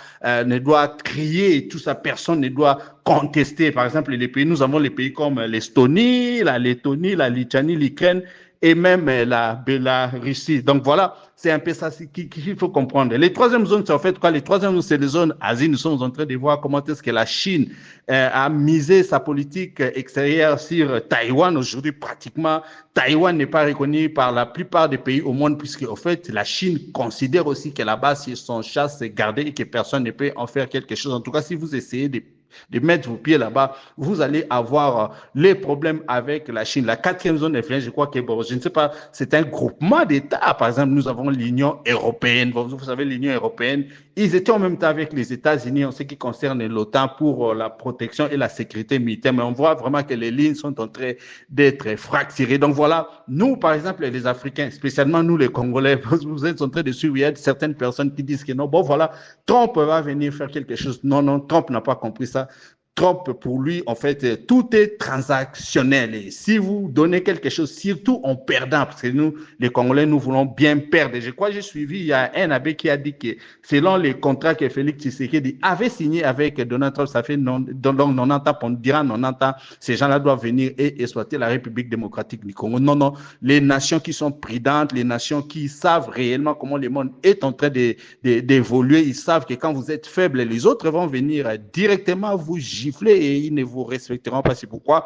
crier et tout ça, personne ne doit contester. Par exemple, les pays, nous avons les pays comme l'Estonie, la Lettonie, la Lituanie, l'Ukraine et même la Russie. Donc voilà, c'est un peu ça qu'il faut comprendre. Les troisième zones, c'est en fait quoi? Les troisième zones, c'est les zones Asie. Nous sommes en train de voir comment est-ce que la Chine a misé sa politique extérieure sur Taïwan. Aujourd'hui, pratiquement, Taïwan n'est pas reconnu par la plupart des pays au monde, puisque en fait, la Chine considère aussi que là-bas, si son chasse est gardé et que personne ne peut en faire quelque chose. En tout cas, si vous essayez de mettre vos pieds là-bas, vous allez avoir les problèmes avec la Chine. La quatrième zone d'influence, je crois que, bon, je ne sais pas, c'est un groupement d'États. Par exemple, nous avons l'Union européenne. Vous savez, l'Union européenne, ils étaient en même temps avec les États-Unis en ce qui concerne l'OTAN pour la protection et la sécurité militaire. Mais on voit vraiment que les lignes sont en train d'être fracturées. Donc voilà, nous, par exemple, les Africains, spécialement nous, les Congolais, vous êtes en train de suivre, il y a certaines personnes qui disent que non, bon voilà, Trump va venir faire quelque chose. Non, non, Trump n'a pas compris ça. Trump, pour lui, en fait, tout est transactionnel. Et si vous donnez quelque chose, surtout en perdant, parce que nous, les Congolais, nous voulons bien perdre. Et je crois que j'ai suivi, il y a un abbé qui a dit que selon les contrats que Félix Tshisekedi avait signé avec Donald Trump, ça fait donc 90 ans, on dira 90 ans, ces gens-là doivent venir et exploiter la République démocratique du Congo. Non, non, les nations qui sont prudentes, les nations qui savent réellement comment le monde est en train d'évoluer, ils savent que quand vous êtes faible, les autres vont venir directement vous gifler et ils ne vous respecteront pas. C'est pourquoi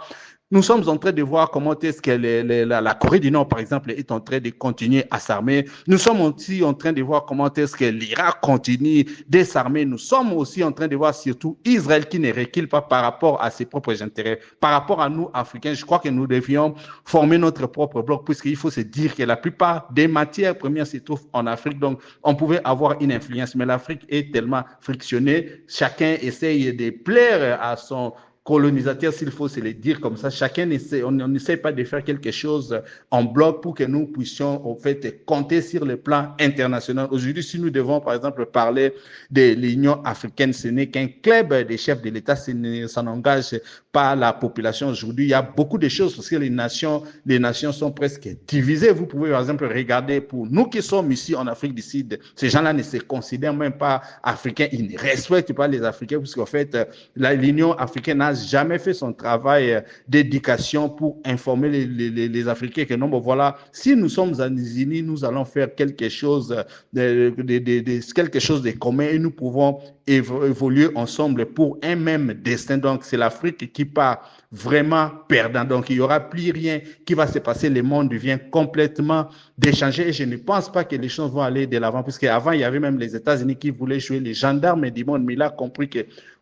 nous sommes en train de voir comment est-ce que la Corée du Nord, par exemple, est en train de continuer à s'armer. Nous sommes aussi en train de voir comment est-ce que l'Irak continue de s'armer. Nous sommes aussi en train de voir surtout Israël qui ne recule pas par rapport à ses propres intérêts. Par rapport à nous, Africains, je crois que nous devions former notre propre bloc, puisqu'il faut se dire que la plupart des matières premières se trouvent en Afrique. Donc, on pouvait avoir une influence, mais l'Afrique est tellement frictionnée. Chacun essaye de plaire à son colonisateur, s'il faut se le dire comme ça. Chacun essaie, on n'essaie pas de faire quelque chose en bloc pour que nous puissions, en fait, compter sur le plan international. Aujourd'hui, si nous devons, par exemple, parler de l'Union africaine, ce n'est qu'un club des chefs de l'État, ça n'engage pas la population. Aujourd'hui, il y a beaucoup de choses parce que les nations sont presque divisées. Vous pouvez, par exemple, regarder pour nous qui sommes ici en Afrique du Sud, ces gens-là ne se considèrent même pas africains. Ils ne respectent pas les Africains parce qu'en fait, l'Union africaine n'a jamais fait son travail d'éducation pour informer les Africains que non, bon voilà, si nous sommes unis, nous allons faire quelque chose de commun et nous pouvons évoluer ensemble pour un même destin. Donc c'est l'Afrique qui part vraiment perdant. Donc il n'y aura plus rien qui va se passer. Le monde vient complètement d'échanger et je ne pense pas que les choses vont aller de l'avant, puisque avant il y avait même les États-Unis qui voulaient jouer les gendarmes du monde, mais il a compris que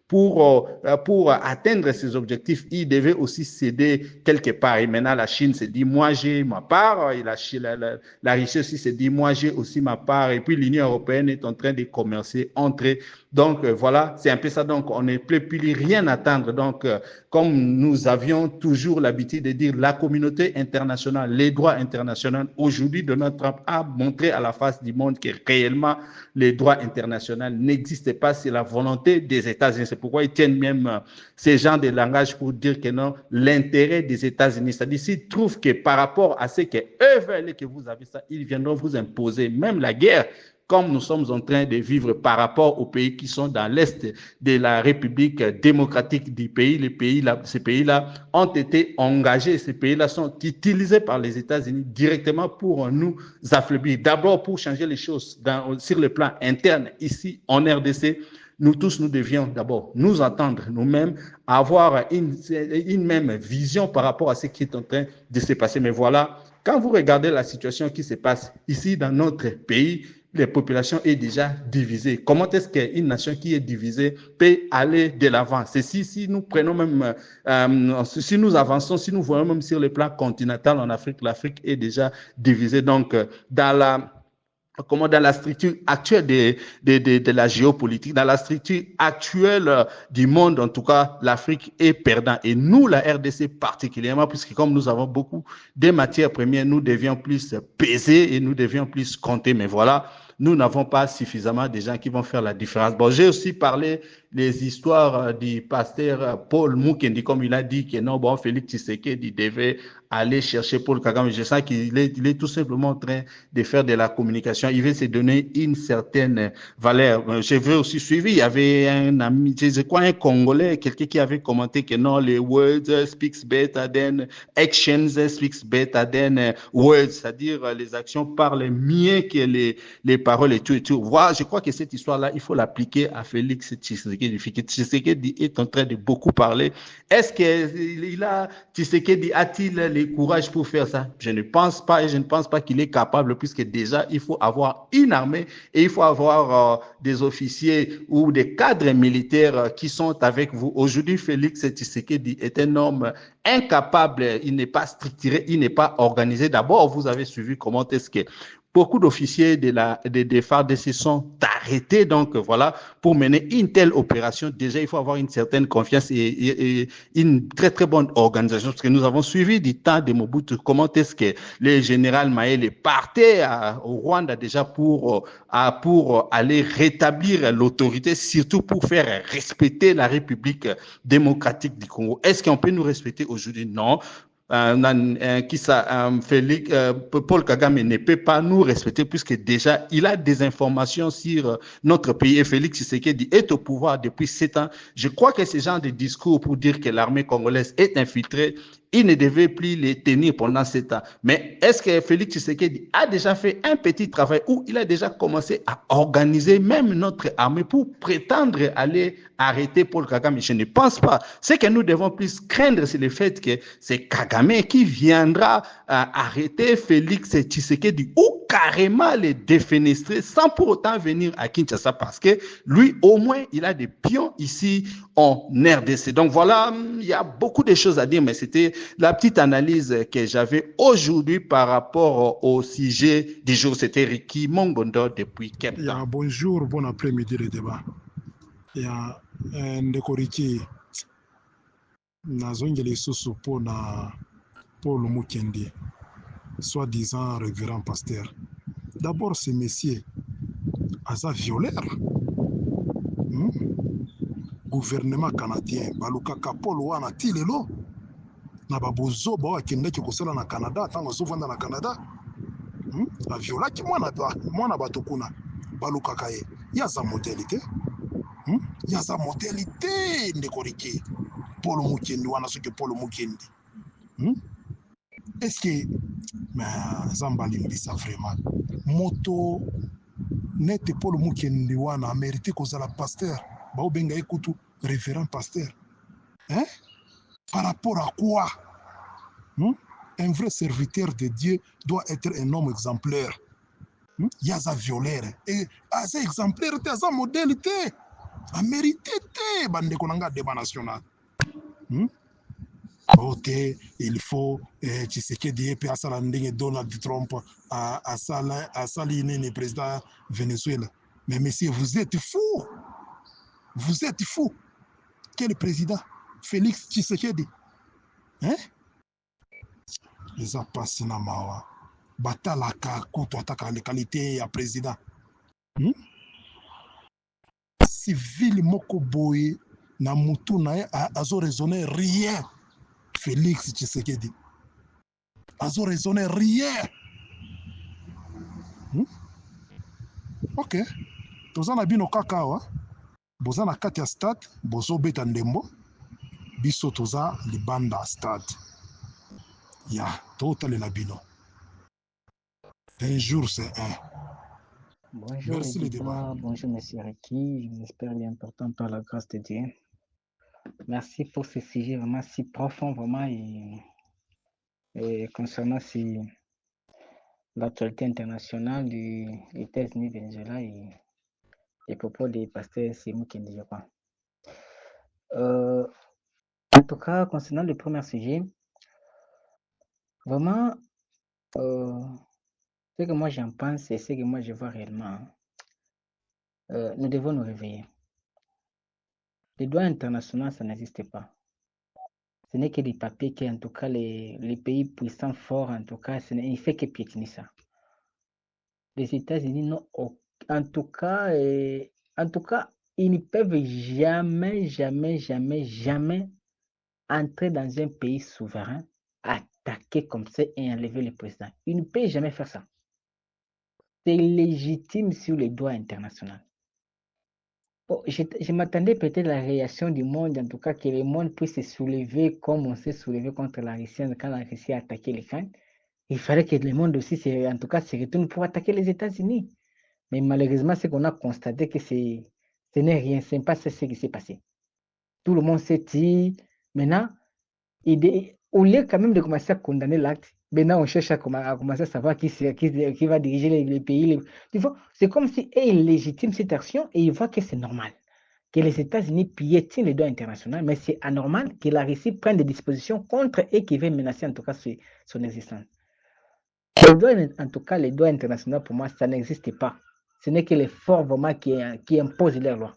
pour atteindre ses objectifs, il devait aussi céder quelque part. Et maintenant, la Chine se dit, moi j'ai ma part. Et la Russie aussi se dit, moi j'ai aussi ma part. Et puis l'Union européenne est en train de commercer entre eux. Donc voilà, c'est un peu ça. Donc on ne peut plus rien attendre. Donc comme nous avions toujours l'habitude de dire, la communauté internationale, les droits internationaux, aujourd'hui Donald Trump a montré à la face du monde que réellement les droits internationaux n'existent pas. C'est la volonté des États-Unis. C'est pourquoi ils tiennent même ces genres de langage pour dire que non, l'intérêt des États-Unis, c'est-à-dire s'ils trouvent que par rapport à ce qu'eux veulent que vous avez ça, ils viendront vous imposer même la guerre, comme nous sommes en train de vivre par rapport aux pays qui sont dans l'Est de la République démocratique du pays. Ces pays-là ont été engagés, ces pays-là sont utilisés par les États-Unis directement pour nous affaiblir. D'abord pour changer les choses sur le plan interne, ici en RDC. Nous tous, nous devions d'abord nous entendre nous-mêmes, avoir une même vision par rapport à ce qui est en train de se passer. Mais voilà, quand vous regardez la situation qui se passe ici dans notre pays, la population est déjà divisée. Comment est-ce qu'une nation qui est divisée peut aller de l'avant? C'est si nous prenons même, si nous avançons, si nous voyons même sur le plan continental en Afrique, l'Afrique est déjà divisée. Donc, dans la structure actuelle de la géopolitique, dans la structure actuelle du monde, en tout cas, l'Afrique est perdant. Et nous, la RDC particulièrement, puisque comme nous avons beaucoup de matières premières, nous devions plus peser et nous devions plus compter. Mais voilà, nous n'avons pas suffisamment de gens qui vont faire la différence. Bon, j'ai aussi parlé des histoires du pasteur Paul Mukendi, comme il a dit que non, bon, Félix Tshisekedi devait aller chercher Paul Kagame. Je sens qu'il est tout simplement en train de faire de la communication. Il veut se donner une certaine valeur. Je veux aussi suivre. Il y avait un ami, je crois un Congolais, quelqu'un qui avait commenté que non, les words speaks better than actions speaks better than words. C'est-à-dire, les actions parlent mieux que les paroles et tout et tout. Voilà, je crois que cette histoire-là, il faut l'appliquer à Félix Tshisekedi. Tshisekedi est en train de beaucoup parler. Est-ce que Tshisekedi a-t-il le courage pour faire ça? Je ne pense pas et je ne pense pas qu'il est capable, puisque déjà, il faut avoir une armée et il faut avoir des officiers ou des cadres militaires qui sont avec vous. Aujourd'hui, Félix Tshisekedi est un homme incapable, il n'est pas structuré, il n'est pas organisé. D'abord, vous avez suivi comment est-ce que beaucoup d'officiers des FARDC sont arrêtés. Donc, voilà, pour mener une telle opération, déjà, il faut avoir une certaine confiance et une très, très bonne organisation. Parce que nous avons suivi du temps de Mobutu, comment est-ce que le général Maël partait au Rwanda déjà pour aller rétablir l'autorité, surtout pour faire respecter la République démocratique du Congo. Est-ce qu'on peut nous respecter aujourd'hui? Non. Paul Kagame ne peut pas nous respecter puisque déjà il a des informations sur notre pays et Félix Tshisekedi est au pouvoir depuis 7 ans. Je crois que ce genre de discours pour dire que l'armée congolaise est infiltrée, il ne devait plus les tenir pendant 7 ans. Mais est-ce que Félix Tshisekedi a déjà fait un petit travail où il a déjà commencé à organiser même notre armée pour prétendre aller arrêter Paul Kagame? Je ne pense pas. Ce que nous devons plus craindre, c'est le fait que c'est Kagame qui viendra arrêter Félix Tshisekedi ou carrément les défenestrer sans pour autant venir à Kinshasa parce que lui, au moins, il a des pions ici en RDC. Donc voilà, il y a beaucoup de choses à dire, mais c'était la petite analyse que j'avais aujourd'hui par rapport au sujet du jour. C'était Ricky Mongondo depuis Cape Town. Bonjour, bon après-midi le débat. Il y a ndeko Ricky nazongeli susu pona Paul Mukendi, soi-disant révérend pasteur. D'abord, ce monsieur aza violeur. Gouvernement canadien balukaka Paul wana tilelo na babozo ba akendaki kosala na Canada tango azovanda na Canada. Aviolaki mwana bato kuna balukaka ye yaza modalité. Yaza modalité ndeko Ricky Paul Mukendi wana soki Paul Mukendi. Est-ce que Zambali me dit ça vraiment? Moto net Paul Mukendi wana a mérité kozala pasteur. Bao benga ekutu révérend pasteur. Hein? Par rapport à quoi? Un vrai serviteur de Dieu doit être un homme exemplaire. Yaza violeur. Et aza exemplaire, aza modalité. A mérité te bande konanga débat national. Ok, il faut Tshisekedi et asala ndenge Donald Trump asali nini président Venezuela. Mais monsieur, vous êtes fou. Vous êtes fou. Quel président? Félix Tshisekedi. Hein? Les a passé na mawa. Batalaka kutu ataka les qualités à président. Civil moko boye na mutu na ye azo raisonner rien. Félix Tshisekedi azo raisonner rien. Ok, toza na bino kaka awa boza na kati ya stade bozobeta ndembo, biso toza libanda ya stade ya totalela bino. Un jour c'est un. Bonjour Merci les les débats. débats, bonjour Monsieur Ricky, j'espère bien important par la grâce de Dieu. Merci pour ce sujet vraiment si profond, vraiment, et concernant l'actualité internationale des États-Unis, Venezuela et les propos des pasteurs Simon Kendi, je crois. En tout cas, concernant le premier sujet, vraiment, ce que moi j'en pense et ce que moi je vois réellement, nous devons nous réveiller. Les droits internationaux, ça n'existe pas. Ce n'est que des papiers qui, en tout cas, les pays puissants, forts, en tout cas, il ne fait que piétiner ça. Les États-Unis n'ont en tout cas, ils ne peuvent jamais, jamais, jamais, jamais entrer dans un pays souverain, attaquer comme ça et enlever le président. Ils ne peuvent jamais faire ça. C'est légitime sur les droits internationaux. Bon, je m'attendais peut-être à la réaction du monde, en tout cas que le monde puisse se soulever comme on s'est soulevé contre la Russie quand la Russie a attaqué l'Ukraine. Il fallait que le monde aussi, en tout cas, se retourne pour attaquer les États-Unis. Mais malheureusement, c'est qu'on a constaté que ce n'est rien, ce n'est pas ce qui s'est passé. Tout le monde s'est dit, maintenant, au lieu quand même de commencer à condamner l'acte, maintenant on cherche à commencer à savoir qui va diriger les pays. C'est comme si ils légitiment cette action et ils voient que c'est normal. Que les États-Unis piétinent les droits internationaux, mais c'est anormal que la Russie prenne des dispositions contre et qui veut menacer en tout cas son existence. En tout cas, les droits internationaux, pour moi, ça n'existe pas. Ce n'est que les forts vraiment qui imposent leurs lois.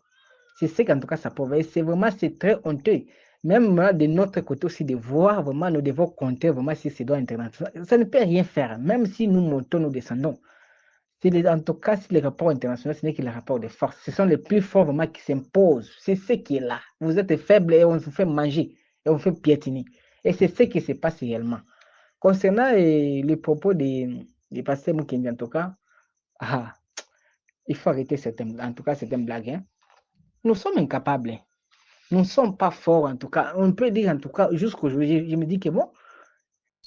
C'est ce qu'en tout cas ça prouve. C'est très honteux. Même de notre côté aussi, de voir vraiment, nous devons compter vraiment sur ces droits internationaux. Ça ne peut rien faire, même si nous montons, nous descendons. En tout cas, si les rapports internationaux, ce n'est que les rapports de force. Ce sont les plus forts vraiment qui s'imposent. C'est ce qui est là. Vous êtes faible et on vous fait manger et on vous fait piétiner. Et c'est ce qui se passe réellement. Concernant les propos des pasteurs Mukendi, en tout cas, il faut arrêter en tout cas certaines blagues. Hein. Nous sommes incapables. Nous ne sommes pas forts, en tout cas. On peut dire, en tout cas, jusqu'aujourd'hui, je me dis que bon,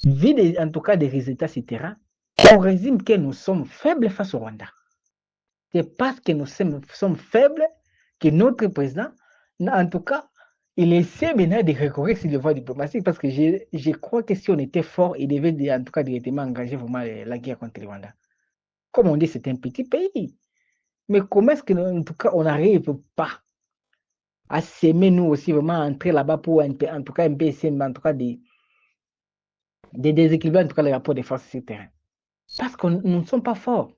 vu en tout cas des résultats sur terrain, on résume que nous sommes faibles face au Rwanda. C'est parce que nous sommes faibles que notre président, en tout cas, il essaie maintenant de recourir sur le voie diplomatique parce que je crois que si on était fort, il devait en tout cas directement engager vraiment la guerre contre le Rwanda. Comme on dit, c'est un petit pays. Mais comment est-ce que, en tout cas, on n'arrive pas à s'aimer nous aussi, vraiment entrer là-bas pour en tout cas un peu essayer, en tout cas, de déséquilibrer en tout cas les rapports de force sur le terrain. Parce que nous ne sommes pas forts.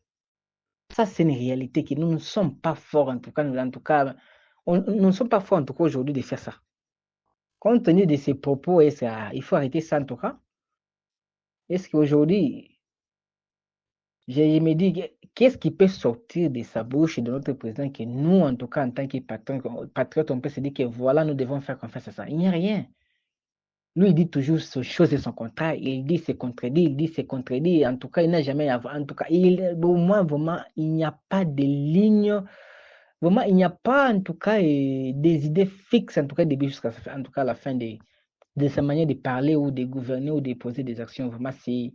Ça, c'est une réalité que nous ne sommes pas forts, en tout cas, nous ne sommes pas forts, en tout cas, aujourd'hui, de faire ça. Compte tenu de ces propos, il faut arrêter ça, en tout cas. Est-ce qu'aujourd'hui, je me dis, qu'est-ce qui peut sortir de sa bouche de notre président que nous, en tout cas, en tant que patriotes, on peut se dire que voilà, nous devons faire confiance à ça. Il n'y a rien. Lui, il dit toujours ces choses de son contraire. Il dit c'est contredit, il dit c'est contredit. En tout cas, il n'a jamais. En tout cas, au moins, vraiment, il n'y a pas de ligne. Vraiment, il n'y a pas, en tout cas, des idées fixes, en tout cas, début jusqu'à en tout cas, la fin de sa manière de parler ou de gouverner ou de poser des actions. Vraiment, c'est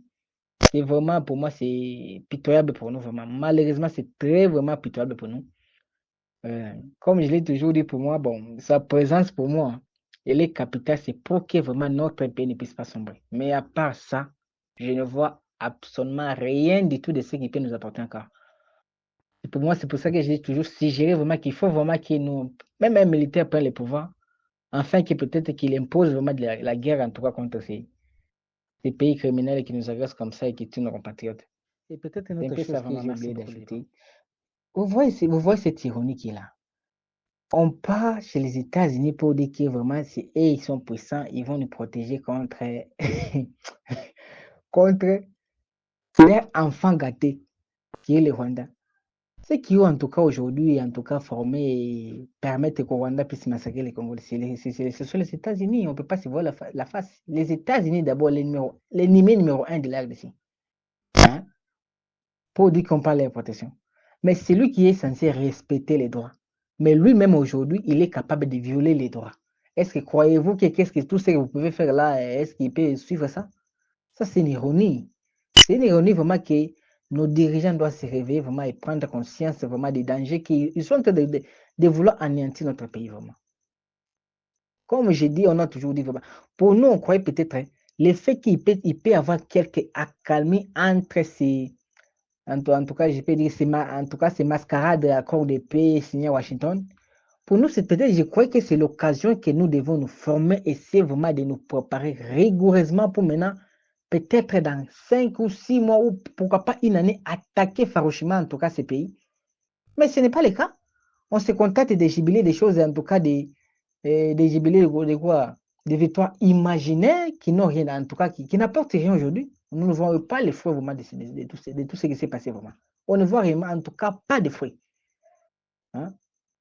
vraiment, pour moi, c'est pitoyable pour nous, vraiment. Malheureusement, c'est très, vraiment pitoyable pour nous. Comme je l'ai toujours dit pour moi, bon, sa présence pour moi, elle est capitale, c'est pour que vraiment notre pays ne puisse pas sombrer. Mais à part ça, je ne vois absolument rien du tout de ce qui peut nous apporter encore. Et pour moi, c'est pour ça que je dis toujours suggérer vraiment qu'il faut vraiment que nous, même un militaire prenne le pouvoir, afin que peut-être qu'il impose vraiment la guerre, en tout cas, contre ces pays criminels qui nous agressent comme ça et qui tuent nos compatriotes. Et peut-être une autre chose que j'ai oublié d'ajouter. Vous voyez cette ironie qui est là. On part chez les États-Unis pour dire que vraiment, si ils sont puissants, ils vont nous protéger contre leur enfant gâté, qui est le Rwanda. Ceux qui ont en tout cas aujourd'hui, en tout cas formé et permettent qu'au Rwanda puisse massacrer les Congolais, ce sont les États-Unis. On ne peut pas se voir la face. Les États-Unis, d'abord, l'ennemi numéro un de l'RDC. Hein? Pour dire qu'on parle de protection. Mais c'est lui qui est censé respecter les droits. Mais lui-même aujourd'hui, il est capable de violer les droits. Est-ce que croyez-vous que tout ce que vous pouvez faire là, est-ce qu'il peut suivre ça? Ça, c'est une ironie. C'est une ironie vraiment que nos dirigeants doivent se réveiller vraiment et prendre conscience vraiment des dangers qu'ils sont en train de vouloir anéantir notre pays vraiment. Comme je dis, on a toujours dit vraiment. Pour nous, on croyait peut-être le fait qu'il peut y avoir quelques accalmies entre ces, en tout cas, je peux dire, en tout cas, ces mascarades d'accords de paix signés à Washington. Pour nous, c'est peut-être, je crois que c'est l'occasion que nous devons nous former et c'est vraiment de nous préparer rigoureusement pour maintenant, peut-être dans 5 ou 6 mois ou pourquoi pas une année, attaquer farouchement en tout cas ces pays. Mais ce n'est pas le cas. On se contente de jubiler des choses, en tout cas des jubilés de quoi? Des victoires imaginaires qui n'ont rien, en tout cas, qui n'apportent rien aujourd'hui. Nous ne voyons pas les fruits vraiment de tout ce qui s'est passé vraiment. On ne voit vraiment, en tout cas, pas de fruits. Hein?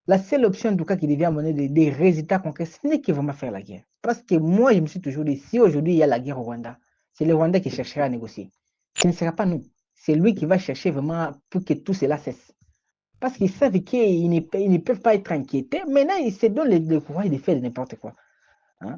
La seule option, en tout cas, qui devient amener des résultats concrets, ce n'est que vraiment faire la guerre. Parce que moi, je me suis toujours dit, si aujourd'hui il y a la guerre au Rwanda, c'est le Rwanda qui cherchera à négocier. Ce ne sera pas nous. C'est lui qui va chercher vraiment pour que tout cela cesse. Parce qu'ils savent qu'ils ne peuvent pas être inquiétés. Maintenant, ils se donnent le courage de faire n'importe quoi. Hein?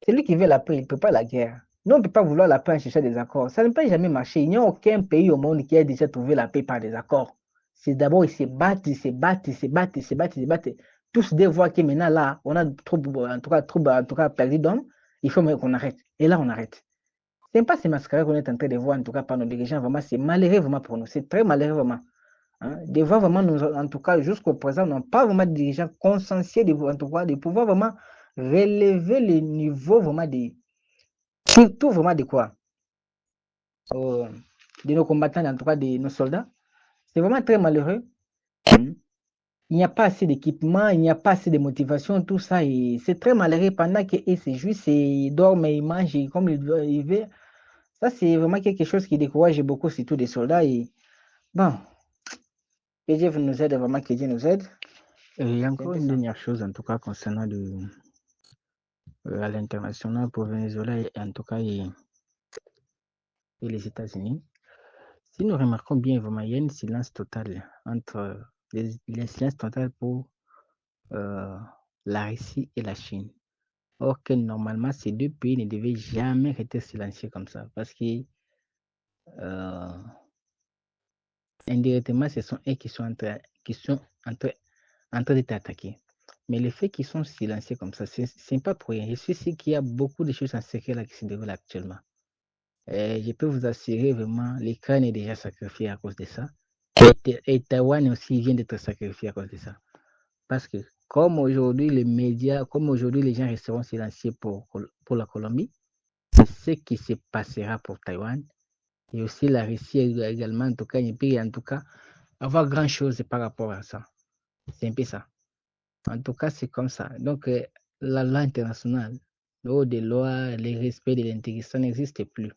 C'est lui qui veut la paix, il ne peut pas la guerre. Nous, on ne peut pas vouloir la paix en cherchant des accords. Ça ne peut jamais marcher. Il n'y a aucun pays au monde qui a déjà trouvé la paix par des accords. C'est d'abord, ils se battent, ils se battent, ils se battent, ils se battent, ils se battent. Tous des voix que maintenant, là, on a trop, en tout cas, perdu d'hommes. Il faut qu'on arrête. Et là, on arrête. Ce n'est pas ces mascarades qu'on est en train de voir, en tout cas, par nos dirigeants. Vraiment, c'est malheureux vraiment pour nous. C'est très malheureux vraiment. Hein? De voir vraiment, en tout cas, jusqu'au présent, nous n'avons pas vraiment de dirigeants consciencieux, en tout cas, de pouvoir vraiment relever le niveau vraiment surtout vraiment de quoi? De nos combattants, en tout cas de nos soldats. C'est vraiment très malheureux. Il n'y a pas assez d'équipement, il n'y a pas assez de motivation, tout ça. Et c'est très malheureux pendant qu'ils se jouissent, ils dorment, ils mangent comme ils veulent. Ça, c'est vraiment quelque chose qui décourage beaucoup, surtout des soldats. Et bon, que Dieu nous aide, vraiment que Dieu nous aide. Et il y a encore une dernière chose, en tout cas, concernant à l'international pour Venezuela, et en tout cas, et les États-Unis. Si nous remarquons bien, vraiment, il y a un silence total entre les silences total pour la Russie et la Chine. Or que normalement, ces deux pays ne devaient jamais rester silencieux comme ça, parce que indirectement, ce sont eux qui sont en train d'être attaqués. Mais le fait qu'ils sont silencieux comme ça, c'est pas pour rien. Je suis sûr qu'il y a beaucoup de choses en secret là qui se déroulent actuellement. Je peux vous assurer vraiment, l'Ukraine est déjà sacrifié à cause de ça. Et Taïwan aussi vient d'être sacrifié à cause de ça. Parce que comme aujourd'hui les médias, comme aujourd'hui les gens resteront silencieux pour la Colombie, c'est ce qui se passera pour Taïwan. Et aussi la Russie également, en tout cas, il peut en tout cas avoir grand chose par rapport à ça. C'est un peu ça. En tout cas, c'est comme ça. Donc, la loi internationale, le haut des lois, le respect de l'intégrité, ça n'existe plus.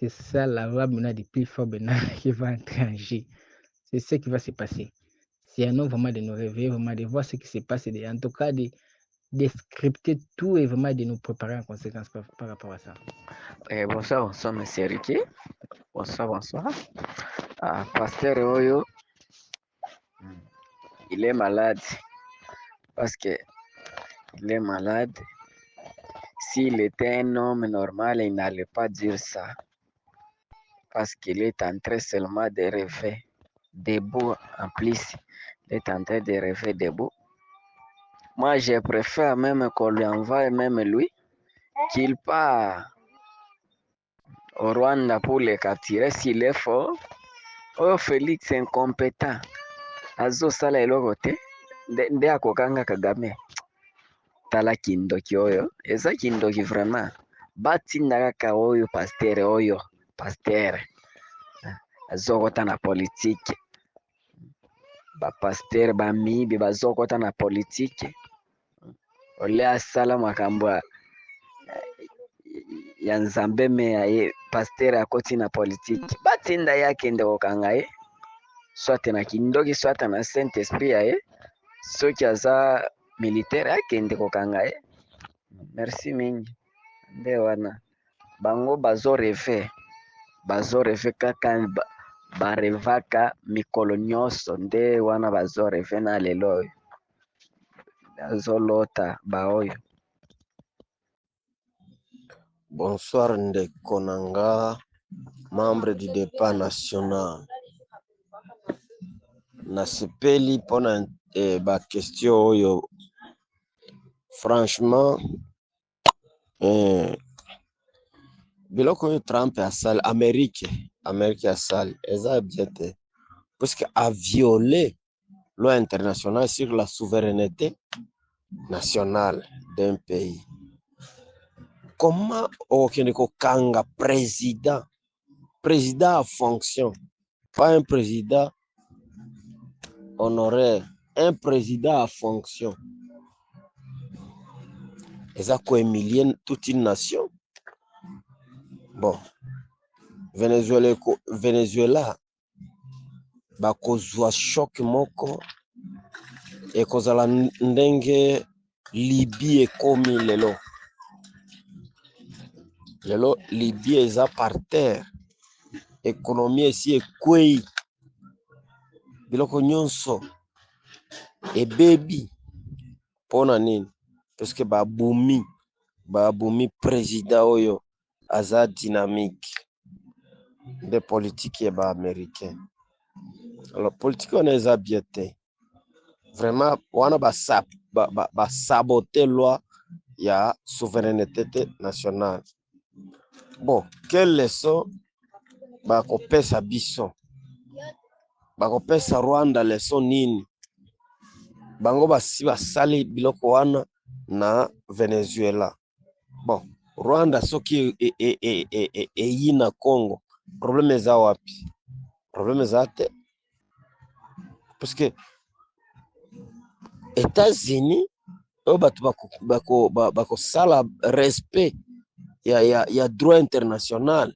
C'est ça la loi maintenant du plus fort maintenant qui va entrer en jeu. C'est ce qui va se passer. C'est à nous vraiment de nous réveiller, vraiment de voir ce qui se passe, en tout cas de scripter tout et vraiment de nous préparer en conséquence par rapport à ça. Bonsoir, monsieur Ricky. Bonsoir. Pasteur Oyo, il est malade. Parce que il est malade. S'il était un homme normal, il n'allait pas dire ça. Parce qu'il est en train seulement de rêver debout en plus. Il est en train de rêver debout. Moi, je préfère même qu'on lui envoie même lui, qu'il part au Rwanda pour le capturer s'il est fort. Oh, Félix est incompétent. Azo sala eloko te. Nde akokanga Kagame. Tala kindoki oyo. Eza kindoki vraiment. Batinda kaka oyo pasteur oyo. Pasteur. Azokota na politique. Ba pasteur ba mibi bazokota na politique. Ole asala makambo ya nzambe me ya pasteur akoti na politique. Batinda yake nde kokanga ye. soit na kindoki soit na Saint Esprit ya ye soki aza militaire akende kokanga ye. Merci mingi. Nde wana bango bazoreve kaka barevaka mikolo nyonso, nde wana bazoreve na lelo oyo bazolota baoyo. Bonsoir ndeko nanga, membre du débat national. Nasepeli mpona ba question oyo. Franchement, biloko oyo Trump asali Amérique asali eza bien te, puisque a violé loi internationale sur la souveraineté nationale d'un pays. Comment okende kokanga président en fonction, pas un président honoraire, un président à fonction. Eza ko humilier toute une nation. Bon, Venezuela bakozwa choc moko ekozala ndenge Libye ekomi lelo. Libye eza par terre, économie esi ekwei, biloko nyonso ebebi. Pona nini? Parce que babumi président oyo aza dynamique de politique ya ba américain. Alors politique wana eza bien te. Vraiment wana ba saboter loi ya souveraineté nationale. Bon, quelle leçon bakopesa biso? Bakopesa Rwanda leçon nini? Bango basali biloko wana na Venezuela. Bon, Rwanda soki eyi na Congo, problème eza wapi? Problème eza te. Parce que États-Unis oyo bato bakosala respect ya droit international,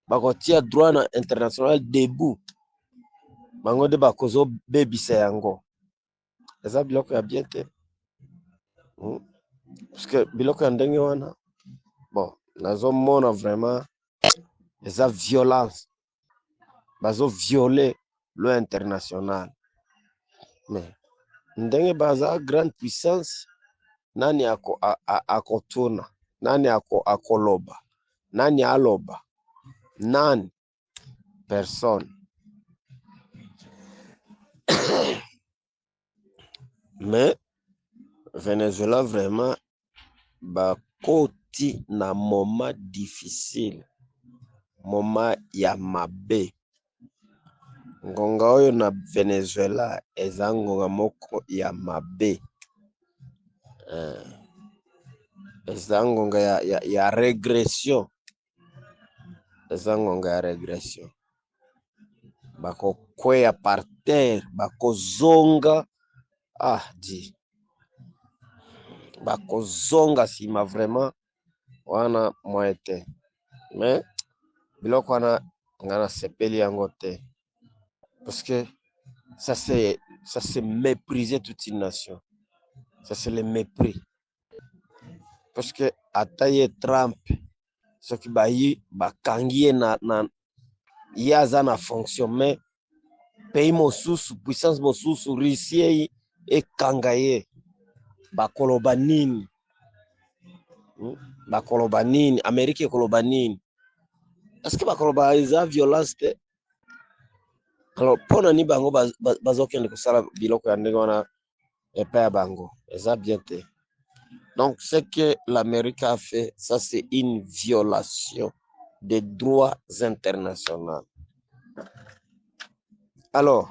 bakotia droit international debout, bango nde bakozo bebisa yango. Eza biloko ya bien te. Parce que biloko ya ndenge wana, bon, nazomona vraiment eza violence, bazo violer loi internationale. Mais ndenge baza grande puissance, nani akotuna, nani akoloba, nani aloba, nani? Personne. Mais Venezuela vraiment bakoti na moment difficile, moment ya mabe. Ngonga oyo na Venezuela eza ngonga moko ya mabe. Eza ngonga ya régression. Eza ngonga ya régression. Bakokwea par terre, bakozonga bakozonga sima vraiment wana moete. Mais biloko wana ngana sepeli yango te. Parce que ça c'est mépriser toute une nation. Ça c'est le mépris. Parce que ataye Trump soki bayi bakangie na yaza na fonction, mais pays mosusu, puissance mosusu, Russie ekangaye bakoloba nini? Bakoloba nini? Amérique ekoloba nini? Est-ce que bakoloba eza violence te? Alors pona ni bango bazokende kosala biloko ya ndenge wana epa ya bango eza bien te. Donc ce que l'Amérique a fait, ça c'est une violation des droits internationaux. Alors,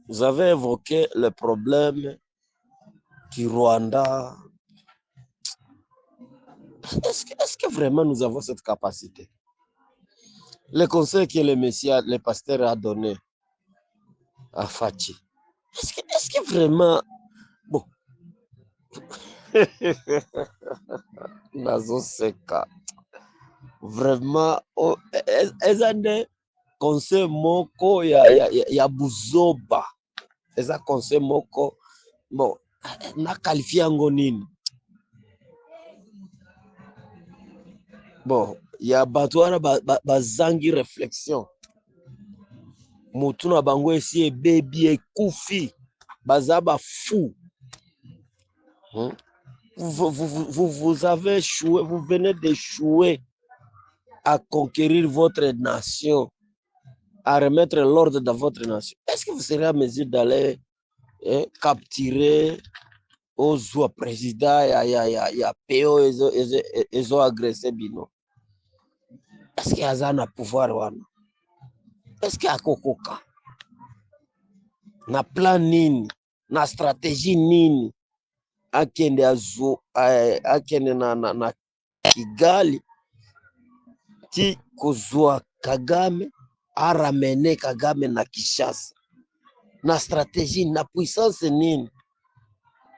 vous avez évoqué le problème du Rwanda. Est-ce que vraiment nous avons cette capacité? Le conseil que le pasteur a donné à Fachi, est-ce que vraiment... Bon. Nazo seka. Vraiment, conseil moko ya buzoba. Eza conseil moko bon na qualifié yango nini. Bon, ya bato wana bazangi réflexion. Mutu na bango esi ebebi ekufi. Baza ba fou. Vous avez échoué, vous venez d'échouer à conquérir votre nation, à remettre l'ordre dans votre nation. Est-ce que vous serez à mesure d'aller capturer aux président ya PO ils ont agressé Bino? Est-ce qu'il y a un pouvoir wana? Est-ce qu'il y a kokoka? Na plan nini? Na stratégie nini? Akende na Kigali ti kozwa Kagame a ramener Kagame na Kinshasa. Na stratégie na puissance nini?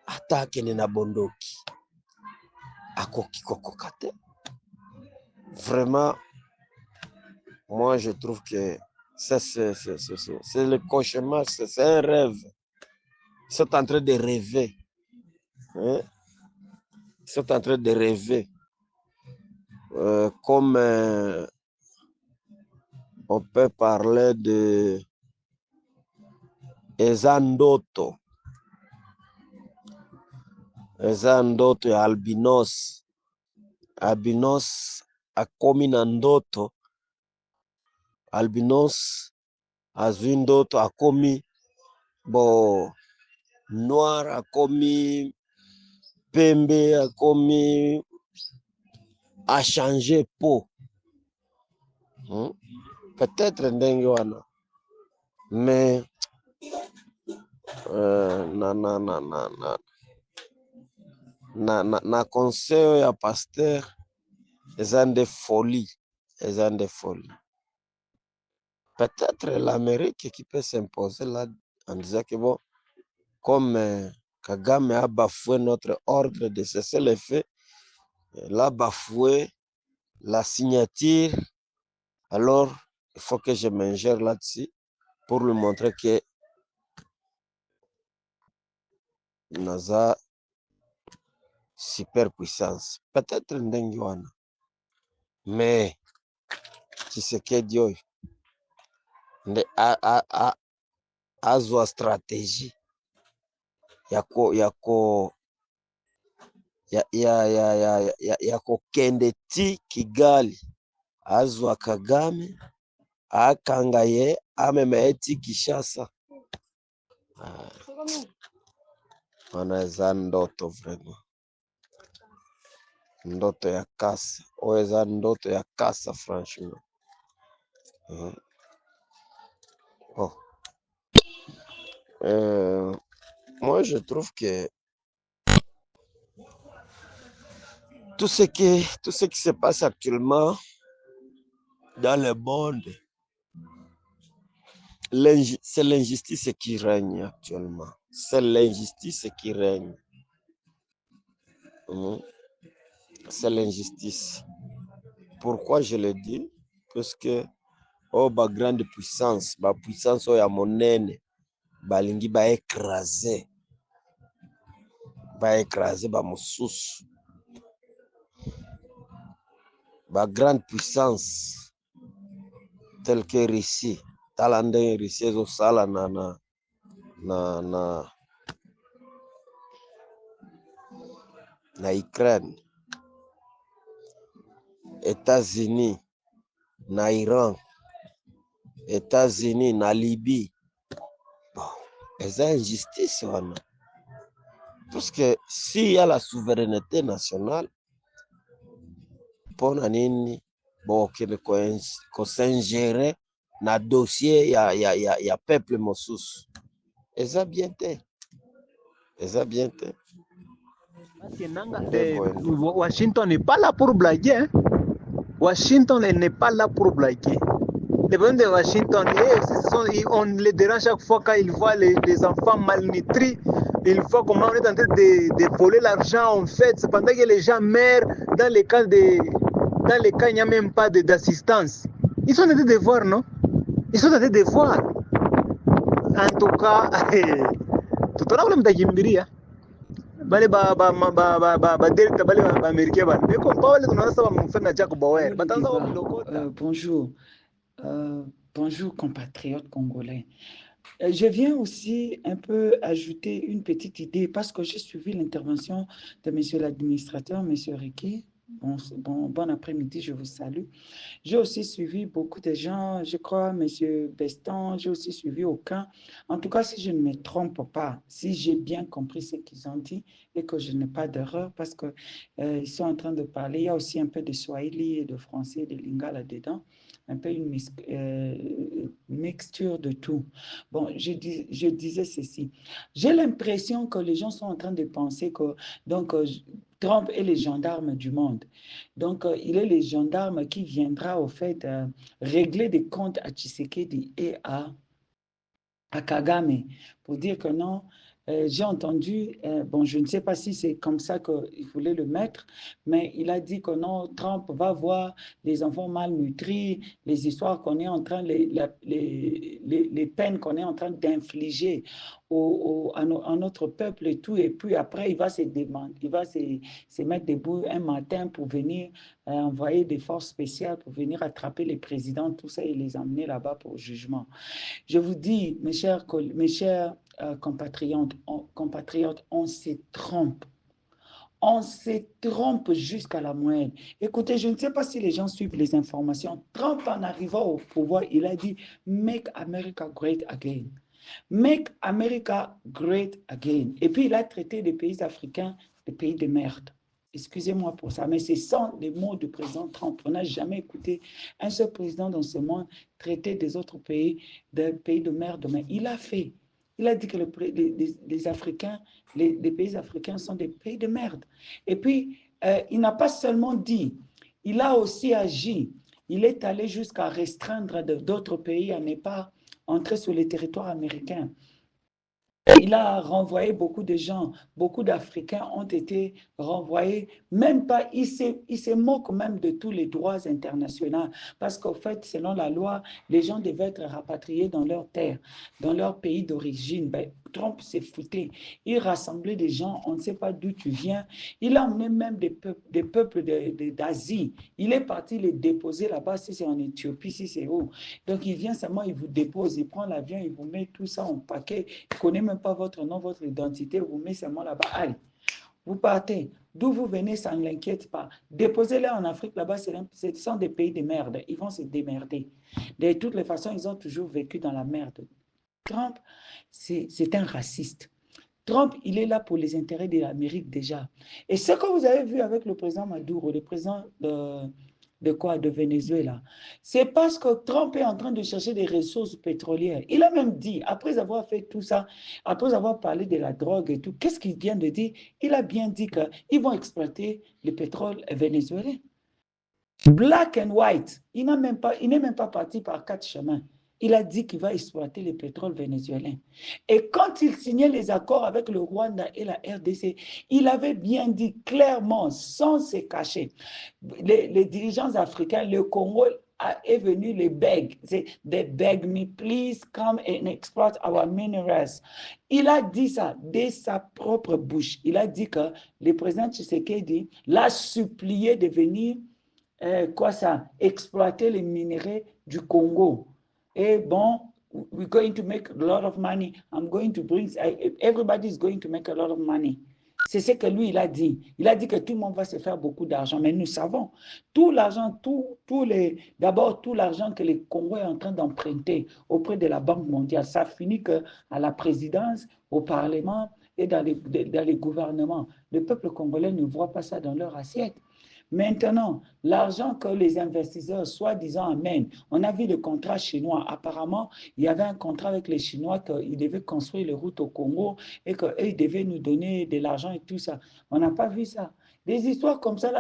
Ata akende na bondoki. Akoki kokoka te. Vraiment, moi je trouve que c'est le cauchemar, c'est un rêve. Ils sont en train de rêver. Hein? Ils sont en train de rêver. Comme on peut parler de Ezandoto. Ezandoto et Albinos. Albinos a commis Nandoto. Albinos a Zindoto a commis bon noir a commis Pembe a commis a changé peau. Peut-être ndenge wana. Mais na conseil ya pasteur eza de folie. Eza de folie. Peut-être l'Amérique qui peut s'imposer là en disant que bon, comme Kagame a bafoué notre ordre de cesser les faits, il a bafoué la signature, alors il faut que je m'ingère là-dessus pour lui montrer que Naza superpuissance. Peut-être ndenge wana. Mais Tshisekedi oyo nde azwa stratégie ya kokende ti Kigali, azwa Kagame akanga ye amema eti Kinshasa. Wana eza ndoto vraiment. Ndoto ya kasa. Oyo eza ndoto ya kasa franchement. Oh. Moi je trouve que tout ce qui se passe actuellement dans le monde, c'est l'injustice qui règne actuellement. C'est l'injustice qui règne. C'est l'injustice. Pourquoi je le dis? Parce que ba grande puissance, ba puissance ya monene, balingi ba écraser ba mosusu. Ba grande puissance telle que Russie, talande Russie zo sala na Ukraine, États-Unis, na Iran, États-Unis, na Libye. Bon, eza injustice wana. Parce que s'il y a la souveraineté nationale, pona nini bon ko s'ingérer na dossier ya peuple mosusu. Eza bien te. Eza bien te. Washington n'est pas là pour blaguer. Hein? Washington n'est pas là pour blaguer. Les problèmes de Washington, on les dérange chaque fois quand ils voient les enfants malnutris. Ils voient comment on est en train de voler l'argent en fait. C'est pendant que les gens meurent dans les cas il n'y a même pas d'assistance. Ils sont en train de voir, non? Ils sont en train de voir. En tout cas, tout le monde a dit bale delta bale américain bale mais comme pas les ça va me faire Jack Bauer bonjour bonjour compatriotes congolais. Je viens aussi un peu ajouter une petite idée parce que j'ai suivi l'intervention de monsieur l'administrateur, monsieur Ricky. Bon après-midi, je vous salue. J'ai aussi suivi beaucoup de gens, je crois, M. Beston, j'ai aussi suivi aucun. En tout cas, si je ne me trompe pas, si j'ai bien compris ce qu'ils ont dit et que je n'ai pas d'erreur, parce qu'ils sont en train de parler, il y a aussi un peu de Swahili et de français et de Lingala là-dedans, un peu une mixture de tout. Bon, je disais ceci. J'ai l'impression que les gens sont en train de penser que Trump est le gendarme du monde. Donc, il est le gendarme qui viendra, au fait, régler des comptes à Tshisekedi et à Kagame pour dire que non. J'ai entendu, bon, je ne sais pas si c'est comme ça qu'il voulait le mettre, mais il a dit que non, Trump va voir les enfants malnutris, les histoires qu'on est en train, les peines qu'on est en train d'infliger à notre peuple et tout, et puis après, il va se mettre debout un matin pour venir envoyer des forces spéciales pour venir attraper les présidents, tout ça, et les emmener là-bas pour jugement. Je vous dis, mes chers compatriotes, on se trompe. On se trompe jusqu'à la moelle. Écoutez, je ne sais pas si les gens suivent les informations. Trump, en arrivant au pouvoir, il a dit « Make America Great Again ». Make America Great Again. Et puis, il a traité les pays africains de pays de merde. Excusez-moi pour ça, mais ce sont les mots du président Trump. On n'a jamais écouté un seul président dans ce monde traiter des autres pays de pays de merde. Mais il a fait. Il a dit que les Africains, les pays africains sont des pays de merde. Et puis, il n'a pas seulement dit, il a aussi agi. Il est allé jusqu'à restreindre d'autres pays à ne pas entrer sur le territoire américain. Il a renvoyé beaucoup de gens, beaucoup d'Africains ont été renvoyés, même pas, il se moque même de tous les droits internationaux, parce qu'en fait, selon la loi, les gens devaient être rapatriés dans leur terre, dans leur pays d'origine. Ben, Trump s'est fouté, il rassemblait des gens, on ne sait pas d'où tu viens, il a emmené même des peuples d'Asie, il est parti les déposer là-bas, si c'est en Éthiopie, si c'est où. Donc il vient seulement, il vous dépose, il prend l'avion, il vous met tout ça en paquet, il ne connaît même pas votre nom, votre identité, vous met seulement là-bas, allez, vous partez. D'où vous venez, ça ne l'inquiète pas. Déposez-les en Afrique, là-bas, ce sont des pays de merde. Ils vont se démerder. De toutes les façons, ils ont toujours vécu dans la merde. Trump, c'est un raciste. Trump, il est là pour les intérêts de l'Amérique déjà. Et ce que vous avez vu avec le président Maduro, le président de Venezuela, c'est parce que Trump est en train de chercher des ressources pétrolières. Il a même dit, après avoir fait tout ça, après avoir parlé de la drogue et tout, qu'est-ce qu'il vient de dire? Il a bien dit qu'ils vont exploiter le pétrole vénézuélien. Black and white. Il n'est même pas parti par 4 chemins. Il a dit qu'il va exploiter le pétrole vénézuélien. Et quand il signait les accords avec le Rwanda et la RDC, il avait bien dit clairement, sans se cacher, les dirigeants africains, le Congo est venu les beg. They beg me, please come and exploit our minerals. Il a dit ça de sa propre bouche. Il a dit que le président Tshisekedi l'a supplié de venir exploiter les minéraux du Congo. Et bon, we're going to make a lot of money. Everybody is going to make a lot of money. C'est ce que lui, il a dit. Il a dit que tout le monde va se faire beaucoup d'argent. Mais nous savons, tout l'argent, d'abord, tout l'argent que le Congo est en train d'emprunter auprès de la Banque mondiale, ça finit à la présidence, au Parlement et dans les gouvernements. Le peuple congolais ne voit pas ça dans leur assiette. Maintenant, l'argent que les investisseurs, soi-disant, amènent, on a vu le contrat chinois. Apparemment, il y avait un contrat avec les Chinois qu'ils devaient construire les routes au Congo et qu'ils devaient nous donner de l'argent et tout ça. On n'a pas vu ça. Des histoires comme ça,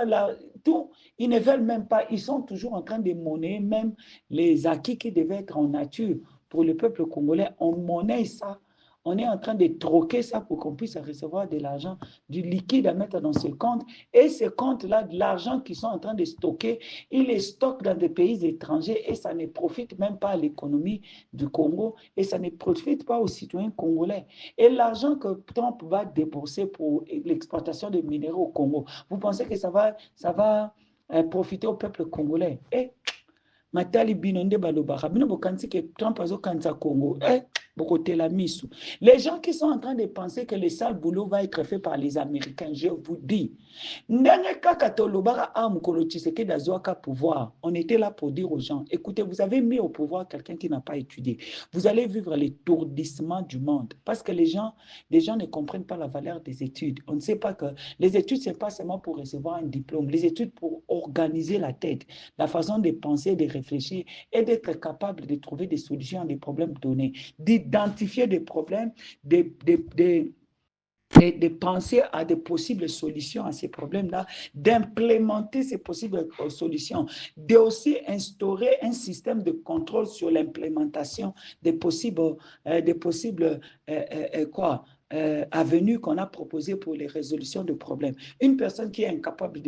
tout, ils ne veulent même pas. Ils sont toujours en train de monnayer même les acquis qui devaient être en nature pour le peuple congolais. On monnaie ça On est en train de troquer ça pour qu'on puisse recevoir de l'argent, du liquide à mettre dans ce compte. Et ces comptes-là, de l'argent qu'ils sont en train de stocker, ils les stockent dans des pays étrangers et ça ne profite même pas à l'économie du Congo et ça ne profite pas aux citoyens congolais. Et l'argent que Trump va débourser pour l'exploitation des minéraux au Congo, vous pensez que ça va profiter au peuple congolais? Matali binonde balobaka bino bokanisi que Trump azokanisa Congo bokotela misu. Les gens qui sont en train de penser que le sale boulot va être fait par les Américains, je vous dis, ndenge kaka tolobaka a mukolo Tshisekedi azwaka pouvoir, on était là pour dire aux gens, écoutez, vous avez mis au pouvoir quelqu'un qui n'a pas étudié. Vous allez vivre l'étourdissement du monde parce que les gens ne comprennent pas la valeur des études. On ne sait pas que les études, c'est pas seulement pour recevoir un diplôme, les études pour organiser la tête, la façon de penser, de réfléchir et d'être capable de trouver des solutions à des problèmes donnés, d'identifier des problèmes, de penser à des possibles solutions à ces problèmes-là, d'implémenter ces possibles solutions, de aussi instaurer un système de contrôle sur l'implémentation des possibles avenues qu'on a proposées pour les résolutions de problèmes. Une personne qui est incapable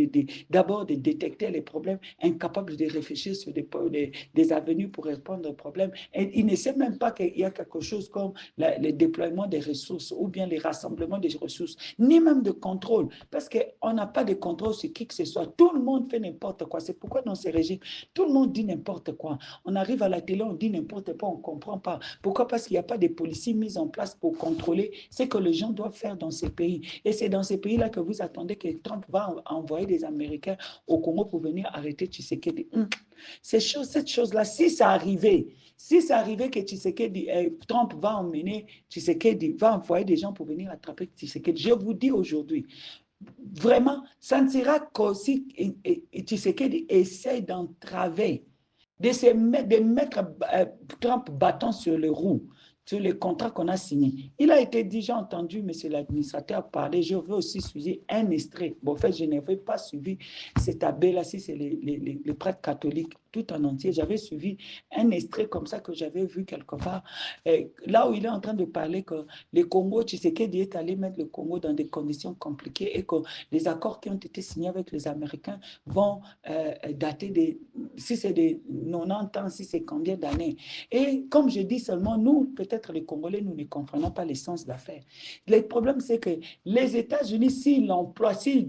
d'abord de détecter les problèmes, incapable de réfléchir sur des avenues pour répondre aux problèmes, et il ne sait même pas qu'il y a quelque chose comme le déploiement des ressources ou bien les rassemblements des ressources, ni même de contrôle, parce qu'on n'a pas de contrôle sur qui que ce soit. Tout le monde fait n'importe quoi. C'est pourquoi dans ces régimes, tout le monde dit n'importe quoi. On arrive à la télé, on dit n'importe quoi, on ne comprend pas. Pourquoi? Parce qu'il n'y a pas de policiers mis en place pour contrôler ce que les gens doivent faire dans ces pays. Et c'est dans ces pays-là que vous attendez que Trump va envoyer des Américains au Congo pour venir arrêter Tshisekedi. Cette chose-là, si ça arrivait que Tshisekedi, Trump va emmener Tshisekedi, va envoyer des gens pour venir attraper Tshisekedi, je vous dis aujourd'hui, vraiment, ça ne sera qu'aussi Tshisekedi essaie d'entraver, de mettre Trump bâton sur les roues, sur les contrats qu'on a signés. Il a été dit, j'ai entendu monsieur l'administrateur parler, je veux aussi suivre un extrait. Bon, en fait, je n'avais pas suivi cet abbé-là, si c'est les prêtres catholiques tout en entier. J'avais suivi un extrait comme ça que j'avais vu quelque part, là où il est en train de parler que le Congo, Tshisekedi est allé mettre le Congo dans des conditions compliquées et que les accords qui ont été signés avec les Américains vont dater si c'est des 90 ans, si c'est combien d'années. Et comme je dis seulement, nous, peut-être les Congolais, nous ne comprenons pas l'essence d'affaires. Le problème, c'est que les États-Unis, s'ils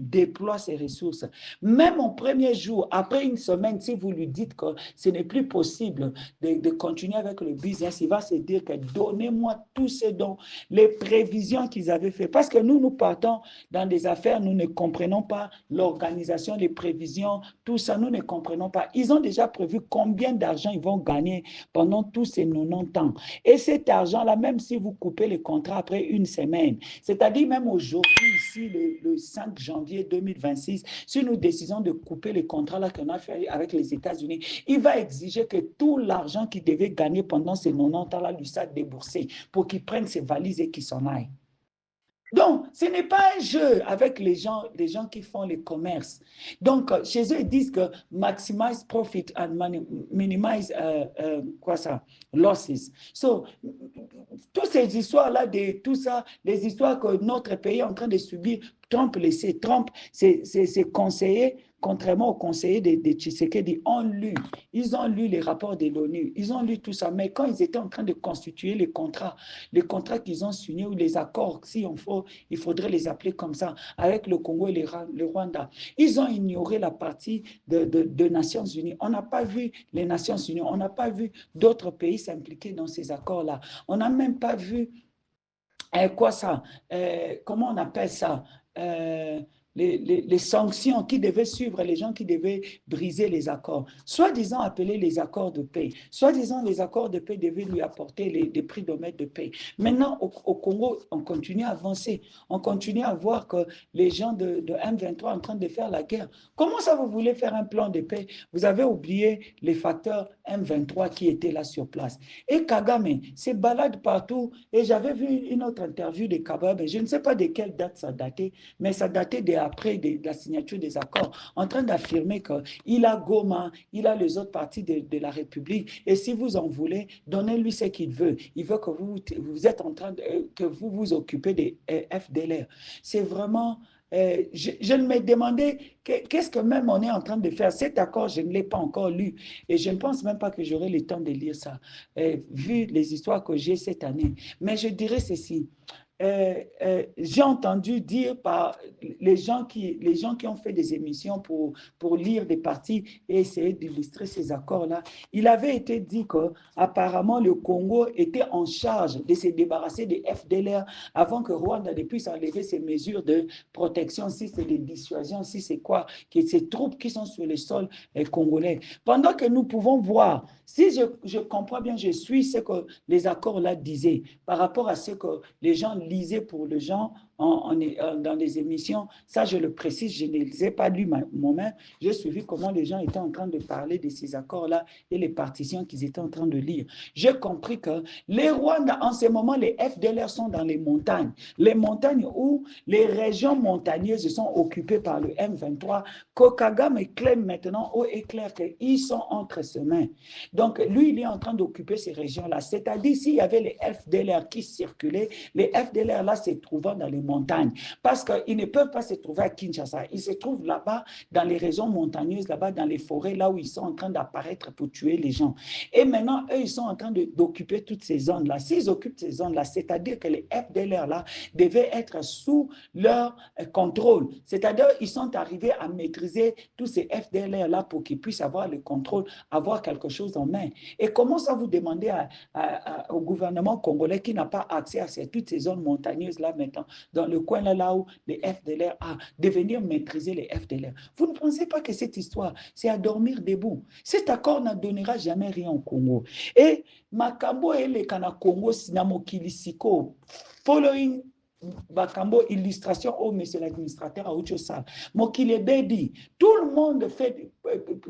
déploient ces ressources, même au premier jour, après une semaine, si vous lui dites que ce n'est plus possible de continuer avec le business, il va se dire que donnez-moi tout ce dont les prévisions qu'ils avaient fait. Parce que nous partons dans des affaires, nous ne comprenons pas l'organisation, les prévisions, tout ça, nous ne comprenons pas. Ils ont déjà prévu combien d'argent ils vont gagner pendant tous ces 90 ans. Et cet argent-là, même si vous coupez le contrat après une semaine, c'est-à-dire même aujourd'hui, ici, le 5 janvier 2026, si nous décidons de couper le contrat là qu'on a fait avec les États-Unis, il va exiger que tout l'argent qu'il devait gagner pendant ces 90 ans-là lui soit déboursé pour qu'il prenne ses valises et qu'il s'en aille. Donc, ce n'est pas un jeu avec les gens qui font le commerce. Donc, chez eux, ils disent que maximize profit and minimize losses. So, toutes ces histoires-là, tout ça, les histoires que notre pays est en train de subir, Trump le sait. Trump, ses conseillers, contrairement aux conseillers de Tshisekedi, ils ont lu les rapports de l'ONU, ils ont lu tout ça. Mais quand ils étaient en train de constituer les contrats qu'ils ont signés ou les accords, il faudrait les appeler comme ça, avec le Congo et le Rwanda, ils ont ignoré la partie de Nations Unies. On n'a pas vu les Nations Unies, on n'a pas vu d'autres pays s'impliquer dans ces accords-là. On n'a même pas vu, comment on appelle ça, les sanctions qui devaient suivre les gens qui devaient briser les accords, soi-disant appelés les accords de paix. Soi-disant les accords de paix devaient lui apporter des prix-d'omètre de paix. Maintenant, au Congo, on continue à avancer. On continue à voir que les gens de M23 sont en train de faire la guerre. Comment ça, vous voulez faire un plan de paix? Vous avez oublié les facteurs M23 qui étaient là sur place. Et Kagame se balade partout. Et j'avais vu une autre interview de Kagame. Je ne sais pas de quelle date ça datait, mais ça datait après la signature des accords, en train d'affirmer qu'il a Goma, il a les autres parties de la République, et si vous en voulez, donnez-lui ce qu'il veut. Il veut que vous êtes en train que vous vous occupez des FDLR. C'est vraiment... je me demandais qu'est-ce que même on est en train de faire. Cet accord, je ne l'ai pas encore lu et je ne pense même pas que j'aurai le temps de lire ça, vu les histoires que j'ai cette année. Mais je dirais ceci. J'ai entendu dire par les gens qui ont fait des émissions pour lire des parties et essayer d'illustrer ces accords-là, il avait été dit qu'apparemment le Congo était en charge de se débarrasser des FDLR avant que Rwanda ne puisse enlever ses mesures de protection, si c'est des dissuasions, si c'est quoi, que ces troupes qui sont sur le sol congolais. Pendant que nous pouvons voir, si je comprends bien, je suis ce que les accords-là disaient par rapport à ce que les gens lisaient pour les gens dans les émissions. Ça, je le précise, je ne les ai pas lus moi-même. J'ai suivi comment les gens étaient en train de parler de ces accords-là et les partitions qu'ils étaient en train de lire. J'ai compris que les Rwandais, en ce moment, les FDLR sont dans les montagnes où les régions montagneuses sont occupées par le M23, que Kagame clame maintenant haut et clair qu'ils sont entre ses mains. Donc, lui, il est en train d'occuper ces régions-là. C'est-à-dire, s'il y avait les FDLR qui circulaient, les FDLR là se trouvant dans les montagnes, parce qu'ils ne peuvent pas se trouver à Kinshasa. Ils se trouvent là-bas, dans les régions montagneuses, là-bas, dans les forêts, là où ils sont en train d'apparaître pour tuer les gens. Et maintenant, eux, ils sont en train d'occuper toutes ces zones-là. S'ils occupent ces zones-là, c'est-à-dire que les FDLR là devaient être sous leur contrôle. C'est-à-dire, ils sont arrivés à maîtriser tous ces FDLR là pour qu'ils puissent avoir le contrôle, avoir quelque chose en main. Et comment ça vous demandez au gouvernement congolais qui n'a pas accès à toutes ces zones montagneuses là maintenant, dans le coin là où les FDLR de venir maîtriser les FDLR? Vous ne pensez pas que cette histoire, c'est à dormir debout? Cet accord ne donnera jamais rien au Congo. Et Makambo et le Kana Congo, Sinamokilisiko, following Bakambo, illustration au monsieur l'administrateur à Ouchosa. Mokilebedi, tout le monde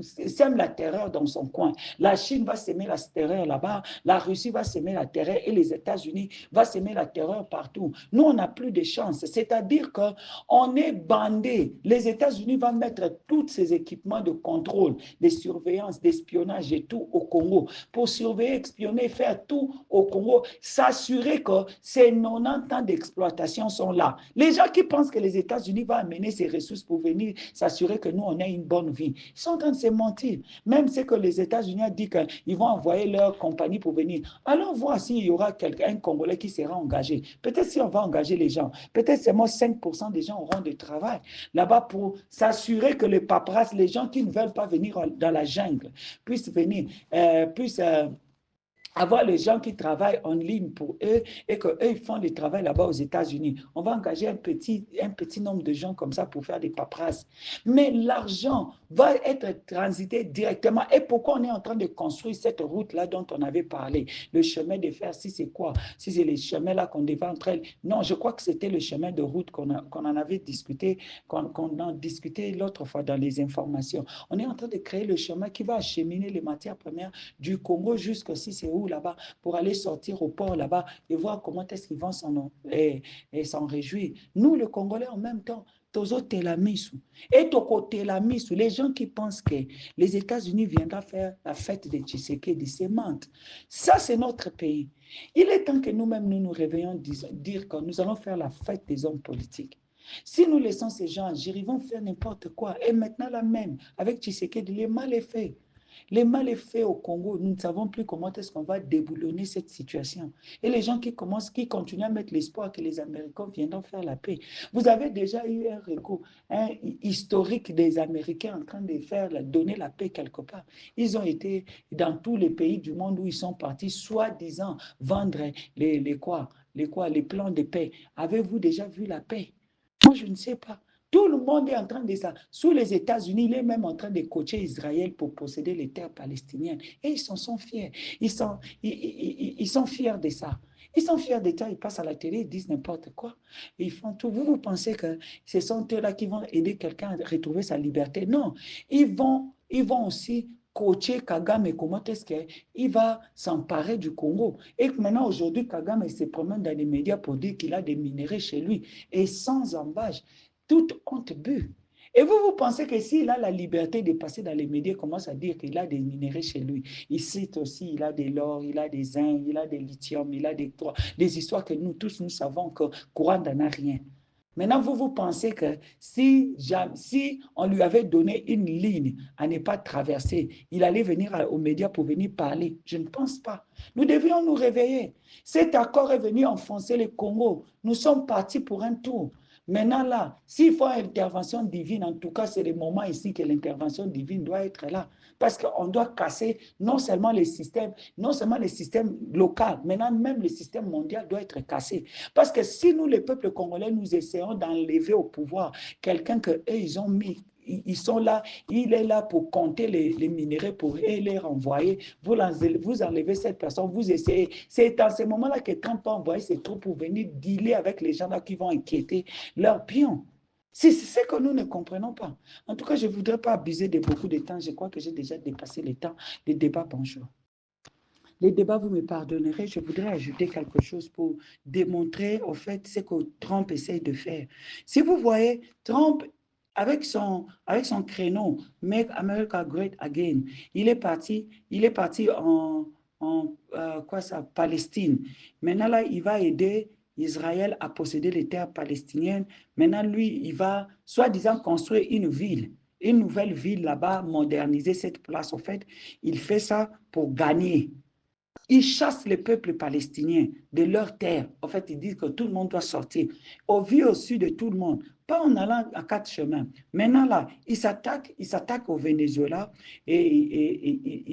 sème la terreur dans son coin. La Chine va s'aimer la terreur là-bas, la Russie va s'aimer la terreur et les États-Unis vont s'aimer la terreur partout. Nous, on n'a plus de chance. C'est-à-dire qu'on est bandés. Les États-Unis vont mettre tous ces équipements de contrôle, de surveillance, d'espionnage et tout au Congo pour surveiller, espionner, faire tout au Congo, s'assurer que ces 90 ans d'exploitation sont là. Les gens qui pensent que les États-Unis vont amener ces ressources pour venir s'assurer que nous, on ait une bonne vie, ils sont en train de se mentir. Même c'est que les États-Unis ont dit qu'ils vont envoyer leur compagnie pour venir. Allons voir s'il y aura un Congolais qui sera engagé. Peut-être si on va engager les gens, peut-être seulement 5% des gens auront du travail là-bas pour s'assurer que les paperasses, les gens qui ne veulent pas venir dans la jungle, puissent venir, avoir les gens qui travaillent en ligne pour eux et qu'eux, ils font le travail là-bas aux États-Unis. On va engager un petit nombre de gens comme ça pour faire des paperasses. Mais l'argent va être transité directement. Et pourquoi on est en train de construire cette route-là dont on avait parlé? Le chemin de fer, si c'est quoi? Si c'est les chemins là qu'on devait entre elles? Non, je crois que c'était le chemin de route qu'on en avait discuté, qu'on a discuté l'autre fois dans les informations. On est en train de créer le chemin qui va acheminer les matières premières du Congo jusqu'à si c'est où là-bas, pour aller sortir au port là-bas et voir comment est-ce qu'ils vont s'en réjouir. Nous, les Congolais, en même temps, les gens qui pensent que les États-Unis viendront faire la fête de Tshisekedi, c'est mentent. Ça, c'est notre pays. Il est temps que nous-mêmes, nous nous réveillons, dire que nous allons faire la fête des hommes politiques. Si nous laissons ces gens agir, ils vont faire n'importe quoi. Et maintenant, là même, avec Tshisekedi, les mal est fait. Les mal est fait au Congo, nous ne savons plus comment est-ce qu'on va déboulonner cette situation. Et les gens qui continuent à mettre l'espoir que les Américains viendront faire la paix. Vous avez déjà eu un recours, historique des Américains en train de donner la paix quelque part. Ils ont été dans tous les pays du monde où ils sont partis, soi-disant vendre les plans de paix. Avez-vous déjà vu la paix? Moi, je ne sais pas. Tout le monde est en train de ça. Sous les États-Unis, il est même en train de coacher Israël pour posséder les terres palestiniennes. Et ils s'en sont fiers. Ils sont fiers de ça. Ils sont fiers de ça. Ils passent à la télé, ils disent n'importe quoi. Ils font tout. Vous pensez que ce sont eux-là qui vont aider quelqu'un à retrouver sa liberté? Non. Ils vont aussi coacher Kagame, comment est-ce qu'il va s'emparer du Congo. Et maintenant, aujourd'hui, Kagame se promène dans les médias pour dire qu'il a des minéraux chez lui. Et sans embâche. toute honte bue. Et vous pensez que s'il a la liberté de passer dans les médias, il commence à dire qu'il a des minéraux chez lui. Il cite aussi, il a de l'or, il a des zinc, il a des lithium, il a des histoires que nous tous, nous savons que Courant n'en a rien. Maintenant, vous pensez que si on lui avait donné une ligne à ne pas traverser, il allait venir aux médias pour venir parler? Je ne pense pas. Nous devions nous réveiller. Cet accord est venu enfoncer le Congo. Nous sommes partis pour un tour. Maintenant là, s'il faut une intervention divine, en tout cas, c'est le moment ici que l'intervention divine doit être là. Parce qu'on doit casser non seulement les systèmes locaux, maintenant même le système mondial doit être cassé. Parce que si nous, les peuples congolais, nous essayons d'enlever au pouvoir quelqu'un qu'eux, ils ont mis, ils sont là, il est là pour compter les minéraux pour les renvoyer. Vous enlevez cette personne, vous essayez. C'est dans ce moment-là que Trump a envoyé ses troupes pour venir dealer avec les gens là qui vont inquiéter leurs pions. C'est ce que nous ne comprenons pas. En tout cas, je ne voudrais pas abuser de beaucoup de temps. Je crois que j'ai déjà dépassé le temps des débats. Bonjour. Les débats, vous me pardonnerez, je voudrais ajouter quelque chose pour démontrer au fait ce que Trump essaye de faire. Si vous voyez, Trump, avec son créneau Make America Great Again, il est parti en Palestine. Maintenant là, il va aider Israël à posséder les terres palestiniennes. Maintenant, lui, il va soi-disant construire une nouvelle ville là-bas, moderniser cette place. En fait, il fait ça pour gagner. Il chasse les peuples palestiniens de leurs terres. En fait, il dit que tout le monde doit sortir. Au vu au sud de tout le monde, pas en allant à quatre chemins. Maintenant, là, il s'attaque au Venezuela et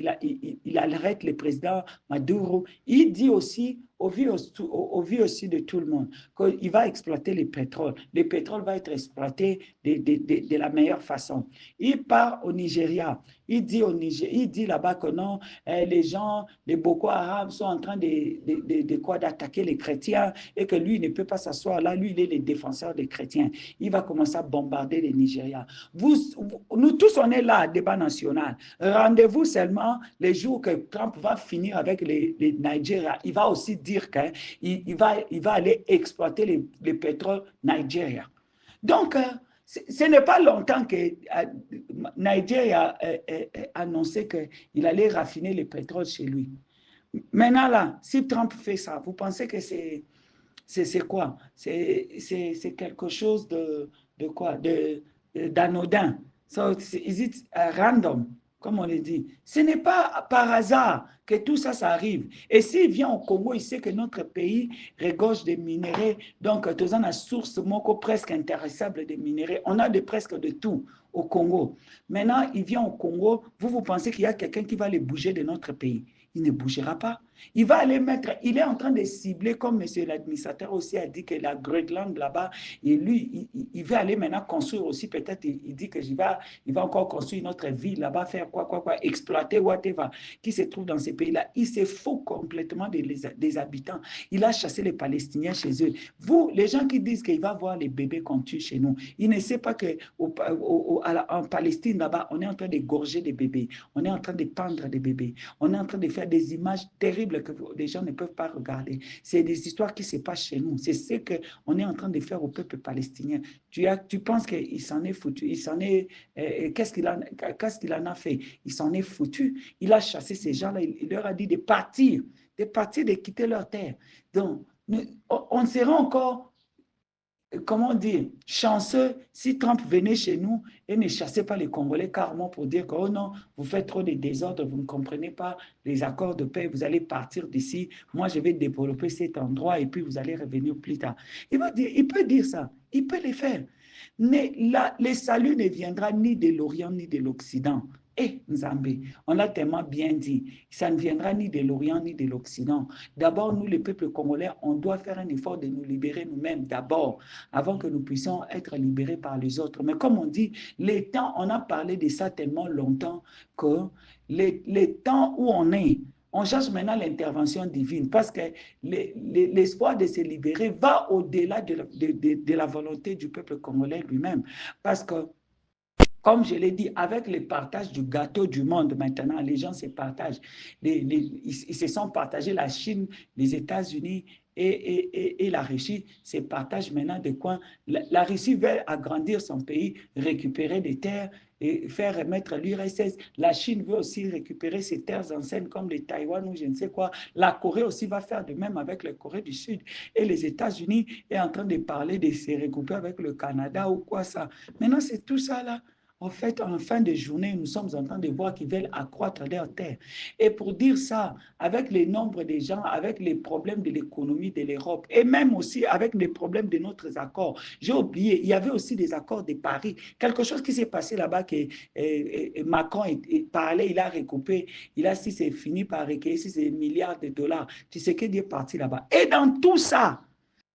il arrête le président Maduro. Il dit aussi, au vu aussi de tout le monde, qu'il va exploiter le pétrole. Le pétrole va être exploité de la meilleure façon. Il part au Nigeria. Il dit là-bas que non, les gens, les Boko Haram sont en train d'attaquer les chrétiens et que lui ne peut pas s'asseoir là. Lui, il est le défenseur des chrétiens. Il va commencer à bombarder le Nigeria. Nous tous, on est là à débat national. Rendez-vous seulement les jours que Trump va finir avec les Nigeria. Il va aussi dire qu'il va aller exploiter le pétrole Nigeria. Donc, ce n'est pas longtemps que Nigeria a annoncé qu'il allait raffiner le pétrole chez lui. Maintenant, là, si Trump fait ça, vous pensez que c'est quoi? C'est quelque chose de quoi? D'anodin. So, is it random, comme on le dit? Ce n'est pas par hasard que tout ça, ça arrive. Et s'il vient au Congo, il sait que notre pays regorge de minéraux. Donc, nous avons une source presque intéressable de minéraux. On a presque de tout au Congo. Maintenant, il vient au Congo. Vous pensez qu'il y a quelqu'un qui va les bouger de notre pays? Il ne bougera pas. Il va aller il est en train de cibler, comme monsieur l'administrateur aussi a dit que la Groenland là-bas, et lui, il va aller maintenant construire aussi, peut-être, il dit qu'il va encore construire une autre ville là-bas, faire quoi, exploiter whatever, qui se trouve dans ces pays-là. Il se fout complètement des habitants. Il a chassé les Palestiniens chez eux. Vous, les gens qui disent qu'il va voir les bébés qu'on tue chez nous, ils ne savent pas qu'en Palestine là-bas, on est en train d'égorger des bébés, on est en train de pendre des bébés, on est en train de faire des images terribles que les gens ne peuvent pas regarder. C'est des histoires qui se passent chez nous. C'est ce qu'on est en train de faire au peuple palestinien. Tu penses qu'il s'en est foutu. Qu'est-ce qu'il en a fait? Il s'en est foutu. Il a chassé ces gens-là. Il leur a dit de partir, de quitter leur terre. Donc, on serait encore, comment dire, chanceux si Trump venait chez nous et ne chassait pas les Congolais carrément pour dire que, oh non, vous faites trop de désordre, vous ne comprenez pas les accords de paix, vous allez partir d'ici, moi je vais développer cet endroit et puis vous allez revenir plus tard. Il peut dire ça, il peut le faire. Mais là, le salut ne viendra ni de l'Orient ni de l'Occident. Nzambe, on l'a tellement bien dit, ça ne viendra ni de l'Orient ni de l'Occident. D'abord, nous, les peuples congolais, on doit faire un effort de nous libérer nous-mêmes d'abord, avant que nous puissions être libérés par les autres. Mais comme on dit, les temps, on a parlé de ça tellement longtemps que les temps où on cherche maintenant l'intervention divine parce que l'espoir de se libérer va au-delà de la volonté du peuple congolais lui-même. Parce que comme je l'ai dit, avec le partage du gâteau du monde maintenant, les gens se partagent. Ils se sont partagés, la Chine, les États-Unis et la Russie se partagent maintenant des coins. La Russie veut agrandir son pays, récupérer des terres et faire remettre l'URSS. La Chine veut aussi récupérer ses terres anciennes comme les Taïwan ou je ne sais quoi. La Corée aussi va faire de même avec la Corée du Sud. Et les États-Unis est en train de parler de se regrouper avec le Canada ou quoi ça. Maintenant, c'est tout ça là. En fait, en fin de journée, nous sommes en train de voir qu'ils veulent accroître leurs terres. Et pour dire ça, avec le nombre de gens, avec les problèmes de l'économie de l'Europe, et même aussi avec les problèmes de notre accords, j'ai oublié, il y avait aussi des accords de Paris. Quelque chose qui s'est passé là-bas, que Macron parlait, il a recoupé, il a, si c'est fini par recueillir, si c'est milliards de dollars, tu sais qu'il est parti là-bas. Et dans tout ça,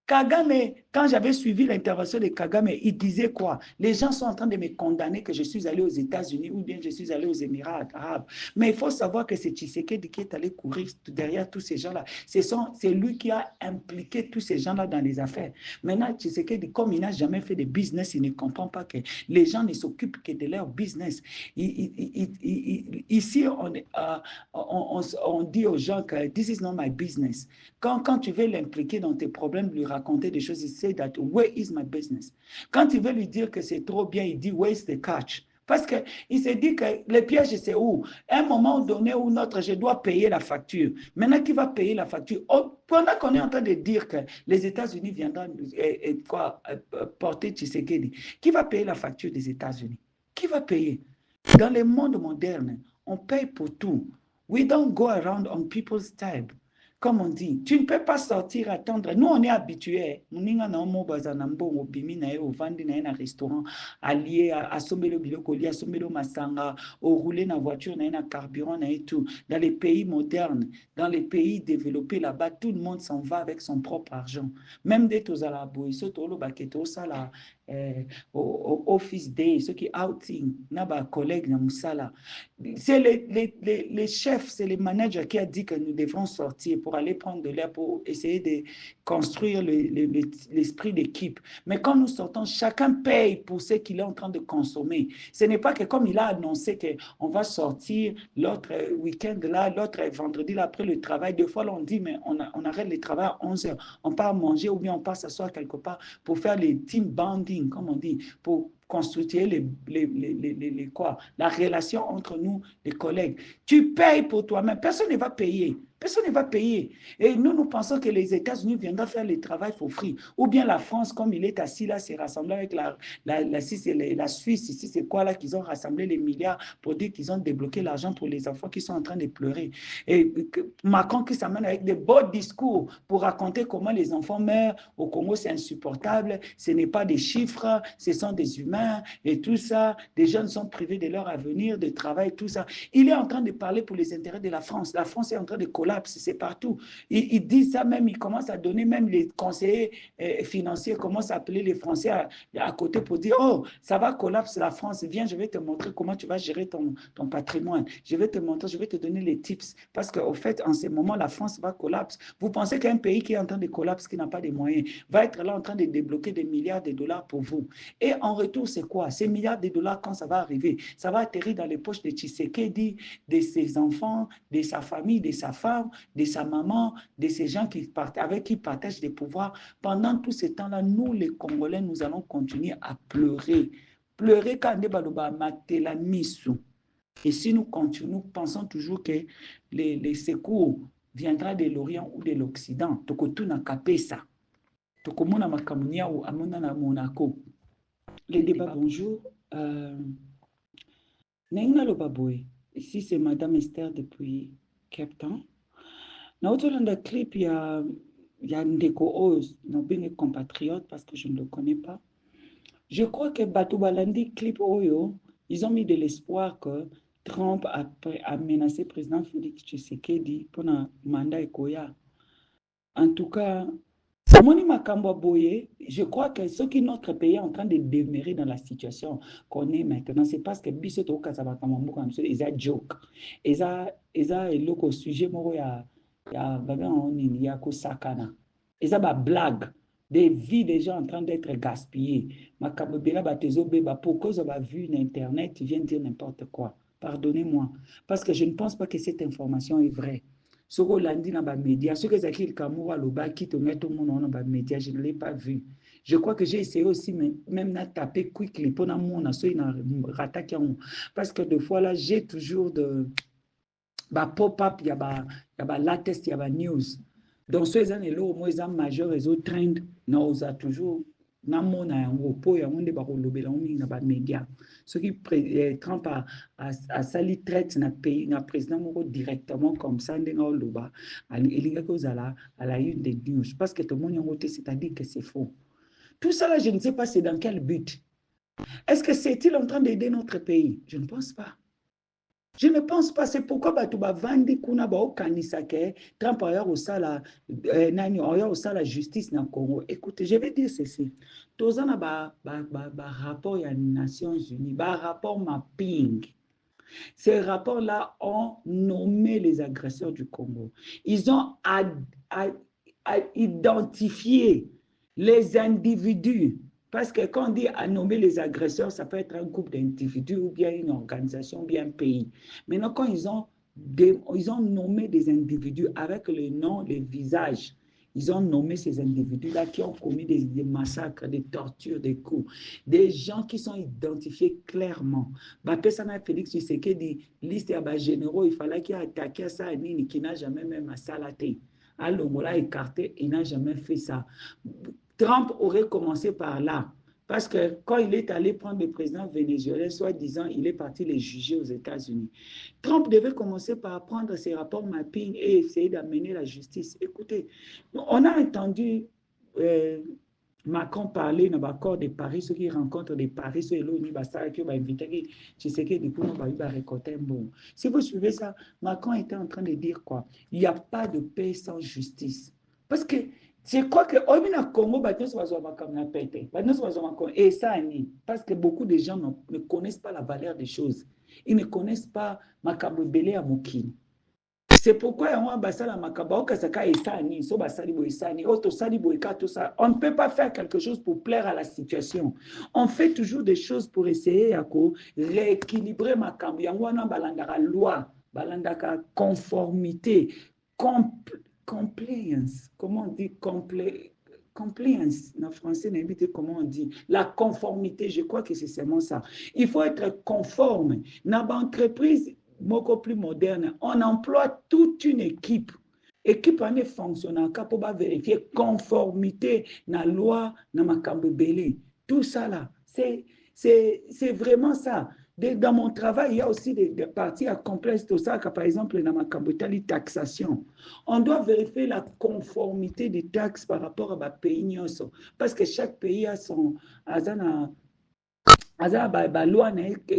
Kagame, quand j'avais suivi l'intervention de Kagame, il disait quoi? Les gens sont en train de me condamner que je suis allé aux États-Unis ou bien je suis allé aux Émirats arabes. Mais il faut savoir que c'est Tshisekedi qui est allé courir derrière tous ces gens-là. C'est lui qui a impliqué tous ces gens-là dans les affaires. Maintenant, Tshisekedi, comme il n'a jamais fait de business, il ne comprend pas que les gens ne s'occupent que de leur business. Ici, on dit aux gens que this is not my business. Quand tu veux l'impliquer dans tes problèmes, lui raconter des choses, il say that, where is my business? Quand tu veux lui dire que c'est trop bien, il dit, where is the catch? Parce qu'il se dit que le piège, c'est où? À un moment donné ou autre, je dois payer la facture. Maintenant, qui va payer la facture? Pendant qu'on est en train de dire que les États-Unis viendront porter Tshisekedi, qui va payer la facture des États-Unis? Qui va payer? Dans le monde moderne, on paye pour tout. We don't go around on people's time. Comme on dit, tu ne peux pas sortir, attendre. Nous, on est habitués. Nous sommes restaurant, allié à sommer le bilokoli, à sommer le masanga, au rouler dans la voiture, dans un carburant, et tout. Dans les pays modernes, dans les pays développés là-bas, tout le monde s'en va avec son propre argent. Même des tozalabo, ils sont au baketo, ça là. Au office day, ceux qui outing, naba collègues na musala. C'est les chefs, c'est les managers qui a dit que nous devrons sortir pour aller prendre de l'air, pour essayer de construire l'esprit d'équipe. Mais quand nous sortons, chacun paye pour ce qu'il est en train de consommer. Ce n'est pas que comme il a annoncé qu'on va sortir l'autre week-end là, l'autre vendredi là, après le travail, deux fois là, on dit mais on arrête le travail à 11h, on part manger ou bien on part s'asseoir quelque part pour faire les team bonding, comme on dit, pour constituer la relation entre nous, les collègues. Tu payes pour toi-même. Personne ne va payer. Personne ne va payer. Et nous pensons que les États-Unis viendront faire le travail for free. Ou bien la France, comme il est assis là, s'est rassemblé avec la Suisse, ici, c'est quoi là, qu'ils ont rassemblé les milliards pour dire qu'ils ont débloqué l'argent pour les enfants qui sont en train de pleurer. Et Macron qui s'amène avec des beaux discours pour raconter comment les enfants meurent au Congo, c'est insupportable, ce n'est pas des chiffres, ce sont des humains et tout ça. Des jeunes sont privés de leur avenir, de travail, tout ça. Il est en train de parler pour les intérêts de la France. La France est en train de collapse, c'est partout. Il dit ça même, il commence à donner même les conseillers financiers, commence à appeler les Français à côté pour dire, oh, ça va collapse la France, viens, je vais te montrer comment tu vas gérer ton patrimoine. Je vais te montrer, je vais te donner les tips. Parce qu'au fait, en ce moment, la France va collapse. Vous pensez qu'un pays qui est en train de collapse, qui n'a pas de moyens, va être là en train de débloquer des milliards de dollars pour vous. Et en retour, c'est quoi? Ces milliards de dollars, quand ça va arriver, ça va atterrir dans les poches de Tshisekedi, de ses enfants, de sa famille, de sa femme, de sa maman, de ces gens avec qui partagent des pouvoirs. Pendant tout ce temps-là, nous, les Congolais, nous allons continuer à pleurer. Pleurer quand on maté la mise. Et si nous continuons, nous pensons toujours que les secours viendront de l'Orient ou de l'Occident. Tokotu na kapesa. Tokomona makamunia ou amona na Monaco. Les débats, bonjour. Nenga Lobaboy. Ici, c'est Madame Esther depuis Cape Town. Dans le clip, il y a Ndeko Oz, nos bien compatriotes, parce que je ne le connais pas. Je crois que Batoubalandi, clip Oyo, ils ont mis de l'espoir que Trump a menacé le président Félix Tshisekedi pour un mandat Ekoya. En tout cas, Moni Makambo Boye, je crois que ce qui notre pays est en train de demeurer dans la situation qu'on est maintenant, c'est parce que Bissoto Kazabakamambo, ils ont joke. Ils ont le sujet, il y a Sakana. Ils ont blague. Des vies des gens en train d'être gaspillées. Pour cause de vu sur Internet, ils viennent dire n'importe quoi. Pardonnez-moi. Parce que je ne pense pas que cette information est vraie. Ce qu'on l'a dit dans les médias, ce que Zaki El Kamoura, le bas qui te met tout le monde dans les médias, je ne l'ai pas vu. Je crois que j'ai essayé aussi, même de taper quickly pour mon parce que des fois là, j'ai toujours de pop-up, il y a latest, il y a news. Donc, ces années-là, au moins, les majeurs, les autres trends, nous a toujours, nous avons des médias. Ce qui Trump a sali traite na pays, na président directement comme ça, il a la une des news. Parce que tout le monde a voté, c'est-à-dire que c'est faux. Tout ça là, je ne sais pas c'est dans quel but. Est-ce que c'est-il en train d'aider notre pays? Je ne pense pas. Je ne pense pas. C'est pourquoi tu vas vendre kuna ba okanisa ke Trump a la justice dans le Congo. Écoutez, je vais dire ceci. Tous en a rapport à les Nations Unies, rapport mapping. Ces rapports-là ont nommé les agresseurs du Congo. Ils ont identifié les individus. Parce que quand on dit à nommer les agresseurs, ça peut être un groupe d'individus ou bien une organisation, ou bien un pays. Maintenant, quand ils ont nommé des individus avec le nom, les visages, ils ont nommé ces individus-là qui ont commis des massacres, des tortures, des coups. Des gens qui sont identifiés clairement. Pesana Félix Tshisekedi, liste à généraux, il fallait qu'il ait attaqué ça à Nini, qui n'a jamais même salaté. Alors, on l'a écarté, il n'a jamais fait ça. Trump aurait commencé par là. Parce que quand il est allé prendre le président vénézuélien, soi-disant, il est parti les juger aux États-Unis. Trump devait commencer par prendre ses rapports mapping et essayer d'amener la justice. Écoutez, on a entendu Macron parler dans l'accord de Paris, ceux qui rencontrent de Paris, ceux qui ont invité, tu sais que du coup, on va récolter un bon. Si vous suivez ça, Macron était en train de dire quoi? Il n'y a pas de paix sans justice. Parce que je crois que au Congo, et ça, parce que beaucoup de gens ne connaissent pas la valeur des choses. Ils ne connaissent pas Makambo Belé à Mokini. C'est pourquoi on ne peut pas faire quelque chose pour plaire à la situation. On fait toujours des choses pour essayer de rééquilibrer Makambo. La loi, la conformité, compliance, comment on dit compliance, en français, comment on dit, la conformité, je crois que c'est seulement ça. Il faut être conforme. Dans l'entreprise beaucoup plus moderne, on emploie toute une équipe. Équipe en est fonctionnant pour vérifier conformité dans la loi, dans ma Belé. Tout ça là, c'est vraiment ça. Dans mon travail, il y a aussi des parties à complexe, tout ça, par exemple, dans ma Cambotali, taxation. On doit vérifier la conformité des taxes par rapport à ma pays. Parce que chaque pays a son loi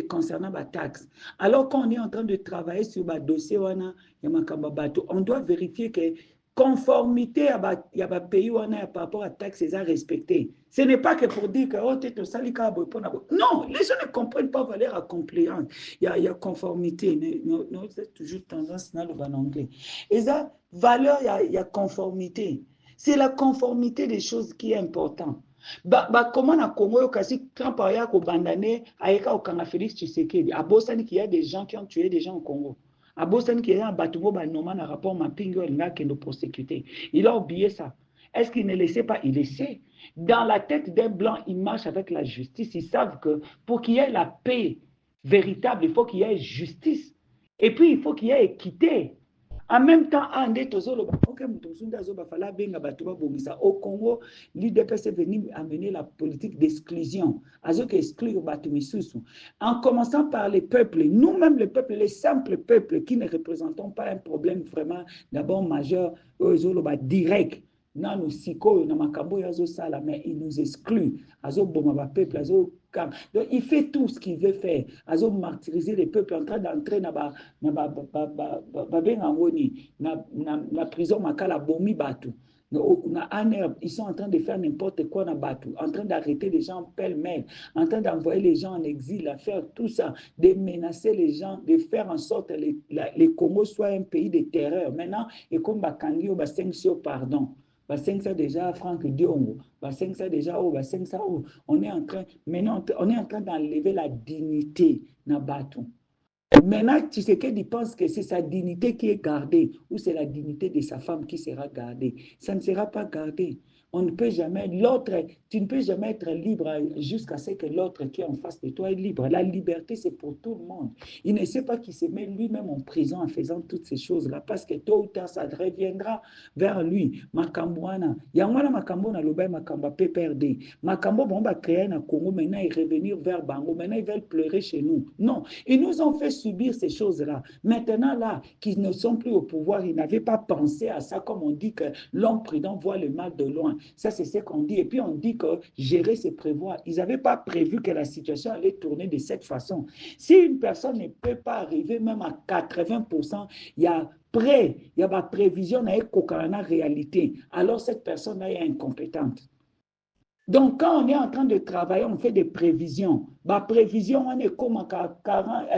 concernant la taxe. Alors qu'on est en train de travailler sur le dossier, on doit vérifier que conformité à la pays par rapport à la taxe, c'est à respecter. Ce n'est pas que pour dire que non, les gens ne comprennent pas valeur à compliance. Il y a conformité. C'est toujours tendance dans le anglais. Et ça, valeur, il y a conformité. C'est la conformité des choses qui est importante. Comment na Congo kasi Trump a bandane aika okanga Félix Tshisekedi abosani qu'il y a des gens qui ont tué des gens au Congo. Abosani qu'il y a un bâtiment banoma na rapport mapingo il n'a qu'à prosécuter. Il a oublié ça. Est-ce qu'il ne laissait pas? Il laissait. Dans la tête d'un blanc, il marche avec la justice. Ils savent que pour qu'il y ait la paix véritable, il faut qu'il y ait justice. Et puis il faut qu'il y ait équité. En même temps, au Congo, l'UDPS est venu amener la politique d'exclusion. En commençant par les peuples, nous-mêmes les peuples, les simples peuples qui ne représentons pas un problème vraiment d'abord majeur, direct. Non, mais il nous exclut. Donc, il fait tout ce qu'il veut faire. Il martyriser les peuples en train d'entrer dans la prison Makala Bomi Batu. Ils sont en train de faire n'importe quoi dans Batu, en train d'arrêter les gens pêle-mêle, en train d'envoyer les gens en exil, à faire tout ça, de menacer les gens, de faire en sorte que les Congo soient un pays de terreur. Maintenant, et comme Bakangi ou Basengso, pardon. Ça déjà Franck Diongo, ça déjà on est en train maintenant on est en train d'enlever la dignité na Batu. Maintenant, Tshisekedi pense que c'est sa dignité qui est gardée ou c'est la dignité de sa femme qui sera gardée. Ça ne sera pas gardé. On ne peut jamais, tu ne peux jamais être libre jusqu'à ce que l'autre qui est en face de toi est libre. La liberté, c'est pour tout le monde. Il ne sait pas qu'il se met lui-même en prison en faisant toutes ces choses-là parce que tôt ou tard, ça reviendra vers lui. Makamboana. Yangwana Makambona, l'obé Makamba, PPRD. Makambo, bon, va créer un Congo, maintenant, et revenir vers Bango. Maintenant, ils veulent pleurer chez nous. Non. Ils nous ont fait subir ces choses-là. Maintenant, là, qu'ils ne sont plus au pouvoir, ils n'avaient pas pensé à ça, comme on dit que l'homme prudent voit le mal de loin. Ça, c'est ce qu'on dit. Et puis, on dit que gérer, c'est prévoir. Ils n'avaient pas prévu que la situation allait tourner de cette façon. Si une personne ne peut pas arriver même à 80%, il y a il y a ma prévision, il y a une réalité. Alors, cette personne-là est incompétente. Donc, quand on est en train de travailler, on fait des prévisions. Ma prévision, on est comme à 40,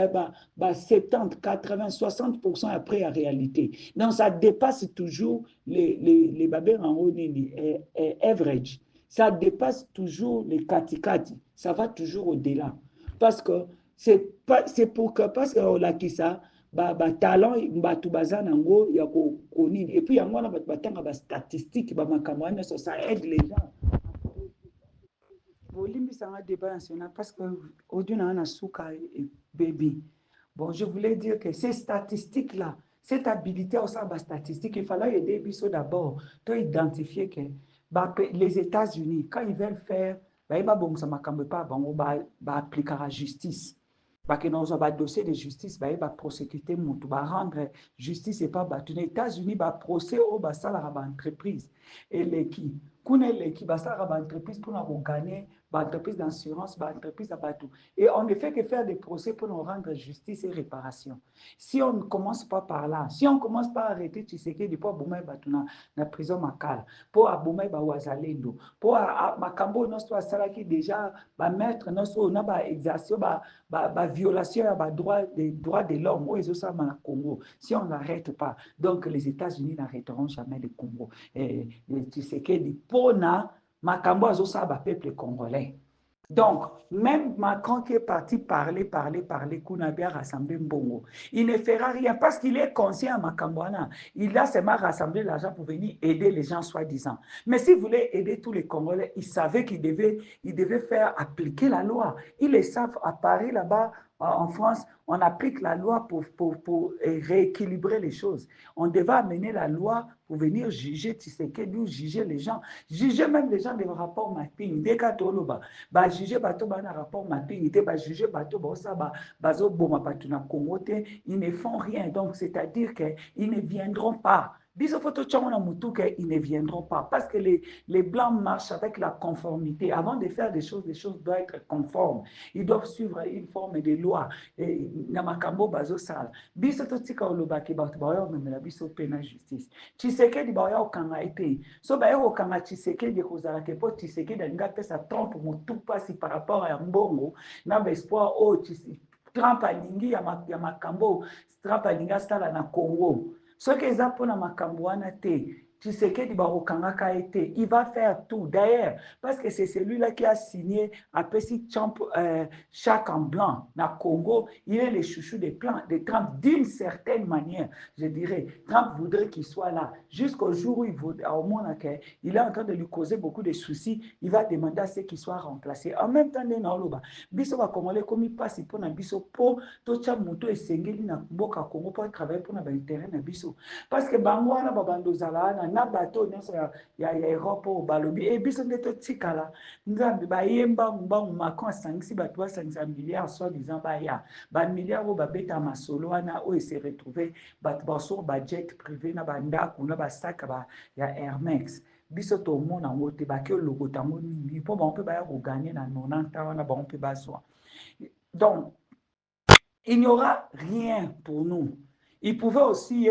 70, 80, 60% après la réalité. Donc, ça dépasse toujours les babés en haut, average. Ça dépasse toujours les katikati. Ça va toujours au-delà. Parce que c'est pour que, parce qu'on a qui ça, talent, batu bazanango, ya konini. Et puis, il y a moi, batanga statistiques, ça aide les gens. Débat national parce que baby. Bon, je voulais dire que ces statistiques-là, cette habilité au sein de statistique, il fallait aider Bisso d'abord pour identifier que les États-Unis, quand ils veulent faire, ils vont appliquer la justice. Parce que dans un dossier de justice, ils vont prosécuter, ils vont rendre justice et pas battu. Les États-Unis, ils procès au salaire entreprise. Et l'équipe, l'équipe, entreprise pour gagner, entreprise d'assurance, entreprise à bateau. Et on ne fait que faire des procès pour nous rendre justice et réparation. Si on ne commence pas par là, si on ne commence pas à arrêter Tshisekedi pour aboumer la prison Makala, pour aboumer Wazalendo, pour Makambo, notre salaki déjà, mettre notre exercice, violation des droits de l'homme au Congo. Si on n'arrête pas, donc les États-Unis n'arrêteront jamais le Congo. Et Tshisekedi, pour Makambo azosaba peuple congolais. Donc, même Macron qui est parti parler, Kounabia rassembler Mbongo, il ne fera rien parce qu'il est conscient à Makambouana. Il a seulement rassemblé l'argent pour venir aider les gens soi-disant. Mais s'il voulait aider tous les Congolais, il savait qu'il devait faire appliquer la loi. Ils le savent à Paris, là-bas, en France, on applique la loi pour rééquilibrer les choses. On devait amener la loi pour venir juger Tshisekedi ou juger les gens. Juger même les gens des rapports mapping. Dès qu'à Toloba, juger bateau dans rapport mapping, juger bateau bazo boma batuna Congote, ils ne font rien. Donc, c'est-à-dire qu'ils ne viendront pas. Ils ne viendront pas parce que les Blancs marchent avec la conformité. Avant de faire des choses doivent être conformes. Ils doivent suivre une forme de loi. Namakambo bazo sala. Biso totika olobaki bato bayo memela biso pena justice. Tshisekedi bayo okanga ete. So bayo okanga Tshisekedi kozala ke po Tshisekedi alinga pesa trompe mutu pasi par rapport à mbongo na espoir o Trump alingi ya makambo Trump alinga sala na Congo. Ce que ça pour la Makambouana te, Tshisekedi barokangaka été, il va faire tout. D'ailleurs, parce que c'est celui-là qui a signé à Pessi Chak en blanc, na Congo, il est le chouchou de Trump d'une certaine manière, je dirais. Trump voudrait qu'il soit là. Jusqu'au jour où il est en train de lui causer beaucoup de soucis, il va demander à ce qu'il soit remplacé. En même temps, biso va Congolais comme il passe pour na biso po tocha muto esengeli na boka Congo pour travailler pour na intérêt na biso. Parce que bangwana babando zala na bateau ya Europe au balobi et biso ndeto tikala nzambe ba yemba mbangu Macron sangisi bato ba 500 milliards soit disant ba milliards au babeta masolo wana o se retrouver bato ba sur budget privé na banda kuna ba sac ya Air Max biso to mona ngote ba ke logo tango ni po ba on peut ba gagner na 90 ans na ba on peut ba so. Donc il n'y aura rien pour nous. Il pouvait aussi,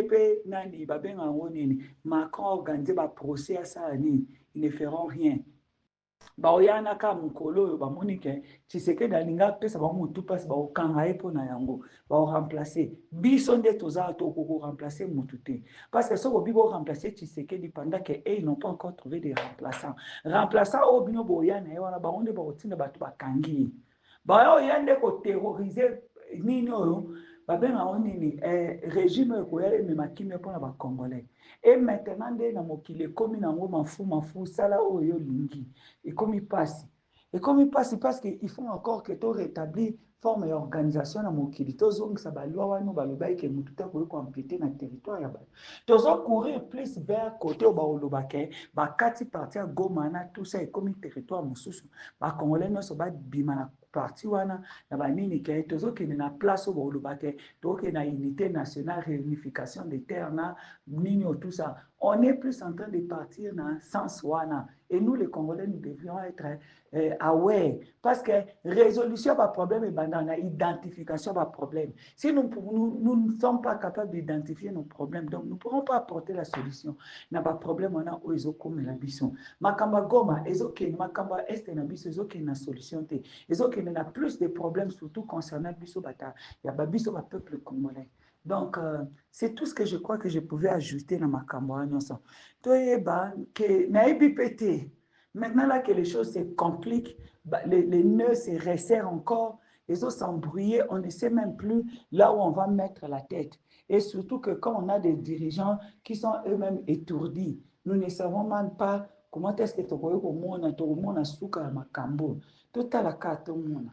Macron organiser un procès à ça, ils ne feront rien. Baoyana ka mukolo ba monike Tshisekedi alinga pesa ba mutu passe ba okanga epo na yango ba remplacer biso nde toza to ko remplacer mutu te parce que so bibo remplacer Tshisekedi pendant que ils n'ont pas encore trouvé des remplaçants au bino boyana e wana ba onde ba otinda batu ba kangi ba yo yande ko terroriser nini oyo babenga nini régime ekoya emema kimia mpona bacongolais. Et maintenant nde na mokili ekomi nango mafu sala oyo olingi ekomi pasi parce que il faut encore que to rétablir forme ya organisation na mokili tozongisa balwa wana balobaki ke mutu te koyi koampute na territoire ya bato tozocourir plus vers côté oyo baolobake bakati parti ya Goma na tout ça ekomi territoire mosusu bacongolais nyonso babima na parti wana na banini ke tozokende na place oyo baolobake tokende na unité nationale réunification des terres na nini tout ça. On est plus en train de partir dans le sens wana. Et nous, les Congolais, nous devrions être aware. Parce que résolution pas problème et bandana, identification pas problème. Si nous ne sommes pas capables d'identifier nos problèmes, donc nous ne pourrons pas apporter la solution. Il n'y a pas de problème, on a oiseau comme la bisson. Makamba Goma, Makamba Est na biso, ezo na solution. Ezo na plus de problèmes, surtout concernant biso bata. Il y a biso ba peuple congolais. Donc, c'est tout ce que je crois que je pouvais ajouter dans ma campagne. Maintenant, là que les choses se compliquent, les nœuds se resserrent encore, les os s'embrouillent, on ne sait même plus là où on va mettre la tête. Et surtout que quand on a des dirigeants qui sont eux-mêmes étourdis, nous ne savons même pas comment est-ce que tu peux voir souka makambo.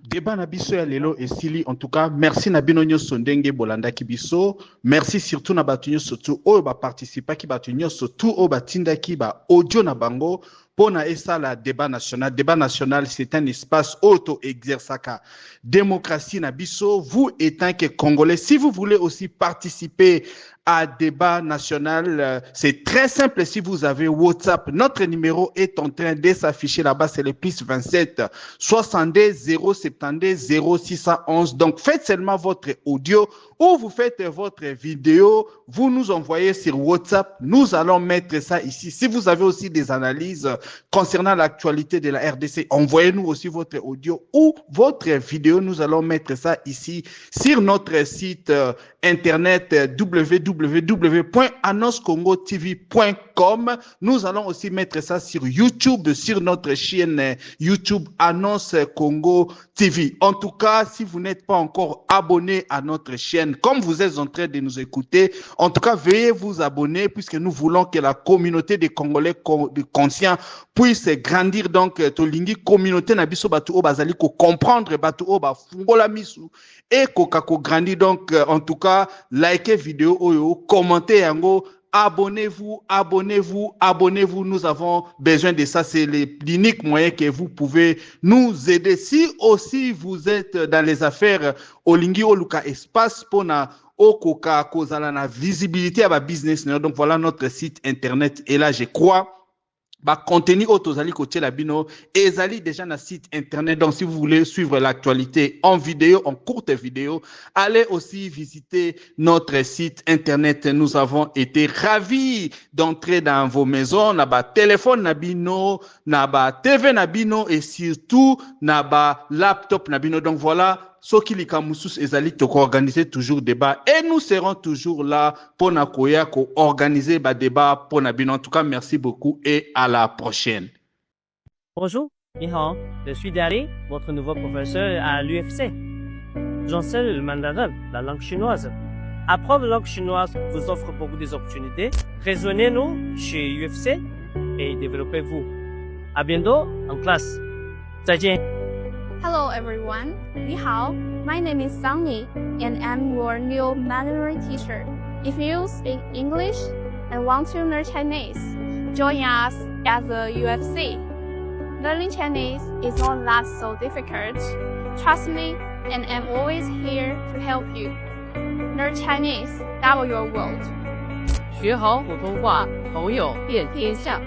Débat na biso ya lelo esili en tout cas merci na bino nyonso ndenge bolanda ki biso merci surtout na batu nyonso tu oyo ba participer ki batu nyonso tu oyo batinda ki ba audio na bango pona esala débat national c'est un espace auto exerçaka démocratie na biso. Vous étant que Congolais, si vous voulez aussi participer à débat national, c'est très simple. Si vous avez WhatsApp, notre numéro est en train de s'afficher là-bas, c'est le plus 27 62 072 0611. Donc faites seulement votre audio ou vous faites votre vidéo, vous nous envoyez sur WhatsApp, nous allons mettre ça ici. Si vous avez aussi des analyses concernant l'actualité de la RDC, envoyez-nous aussi votre audio ou votre vidéo, nous allons mettre ça ici sur notre site internet www.annoncecongotv.com. Nous allons aussi mettre ça sur YouTube, sur notre chaîne YouTube Annonce Congo TV. En tout cas, si vous n'êtes pas encore abonné à notre chaîne, comme vous êtes en train de nous écouter, en tout cas, veuillez vous abonner puisque nous voulons que la communauté des Congolais conscients puisse grandir. Donc, tolingi communauté na biso batu o bazali ko comprendre batu o ba fungola misu et ko grandir. Donc, en tout cas, likez vidéo oyo, commentez yango. Abonnez-vous. Nous avons besoin de ça. C'est l'unique moyen que vous pouvez nous aider. Si aussi vous êtes dans les affaires, olingi oluka espace pona okoka kozala na visibilité à ba business. Donc voilà notre site internet. Et là, je crois, contenu autozali kotie la bino ezali déjà na site internet. Donc si vous voulez suivre l'actualité en vidéo, en courte vidéo, allez aussi visiter notre site internet. Nous avons été ravis d'entrer dans vos maisons, na ba téléphone na bino, na ba TV na bino et surtout na ba laptop na bino. Donc voilà, Soki Likamusus ezali toko organiser toujours débat et nous serons toujours là pour nakoya ko organiser ba débat pour nabino. En tout cas, merci beaucoup et à la prochaine. Bonjour, ni hao, je suis Dari, votre nouveau professeur à l'UFC. J'enseigne le mandarin, la langue chinoise. Apprendre la langue chinoise vous offre beaucoup d'opportunités. Rejoignez-nous chez UFC et développez-vous. À bientôt en classe. 再见. Hello everyone, Ni hao. My name is Sang-Mi and I'm your new Mandarin teacher. If you speak English and want to learn Chinese, join us at the UFC. Learning Chinese is not that so difficult. Trust me, and I'm always here to help you. Learn Chinese, double your world. 学好普通话，朋友遍天下。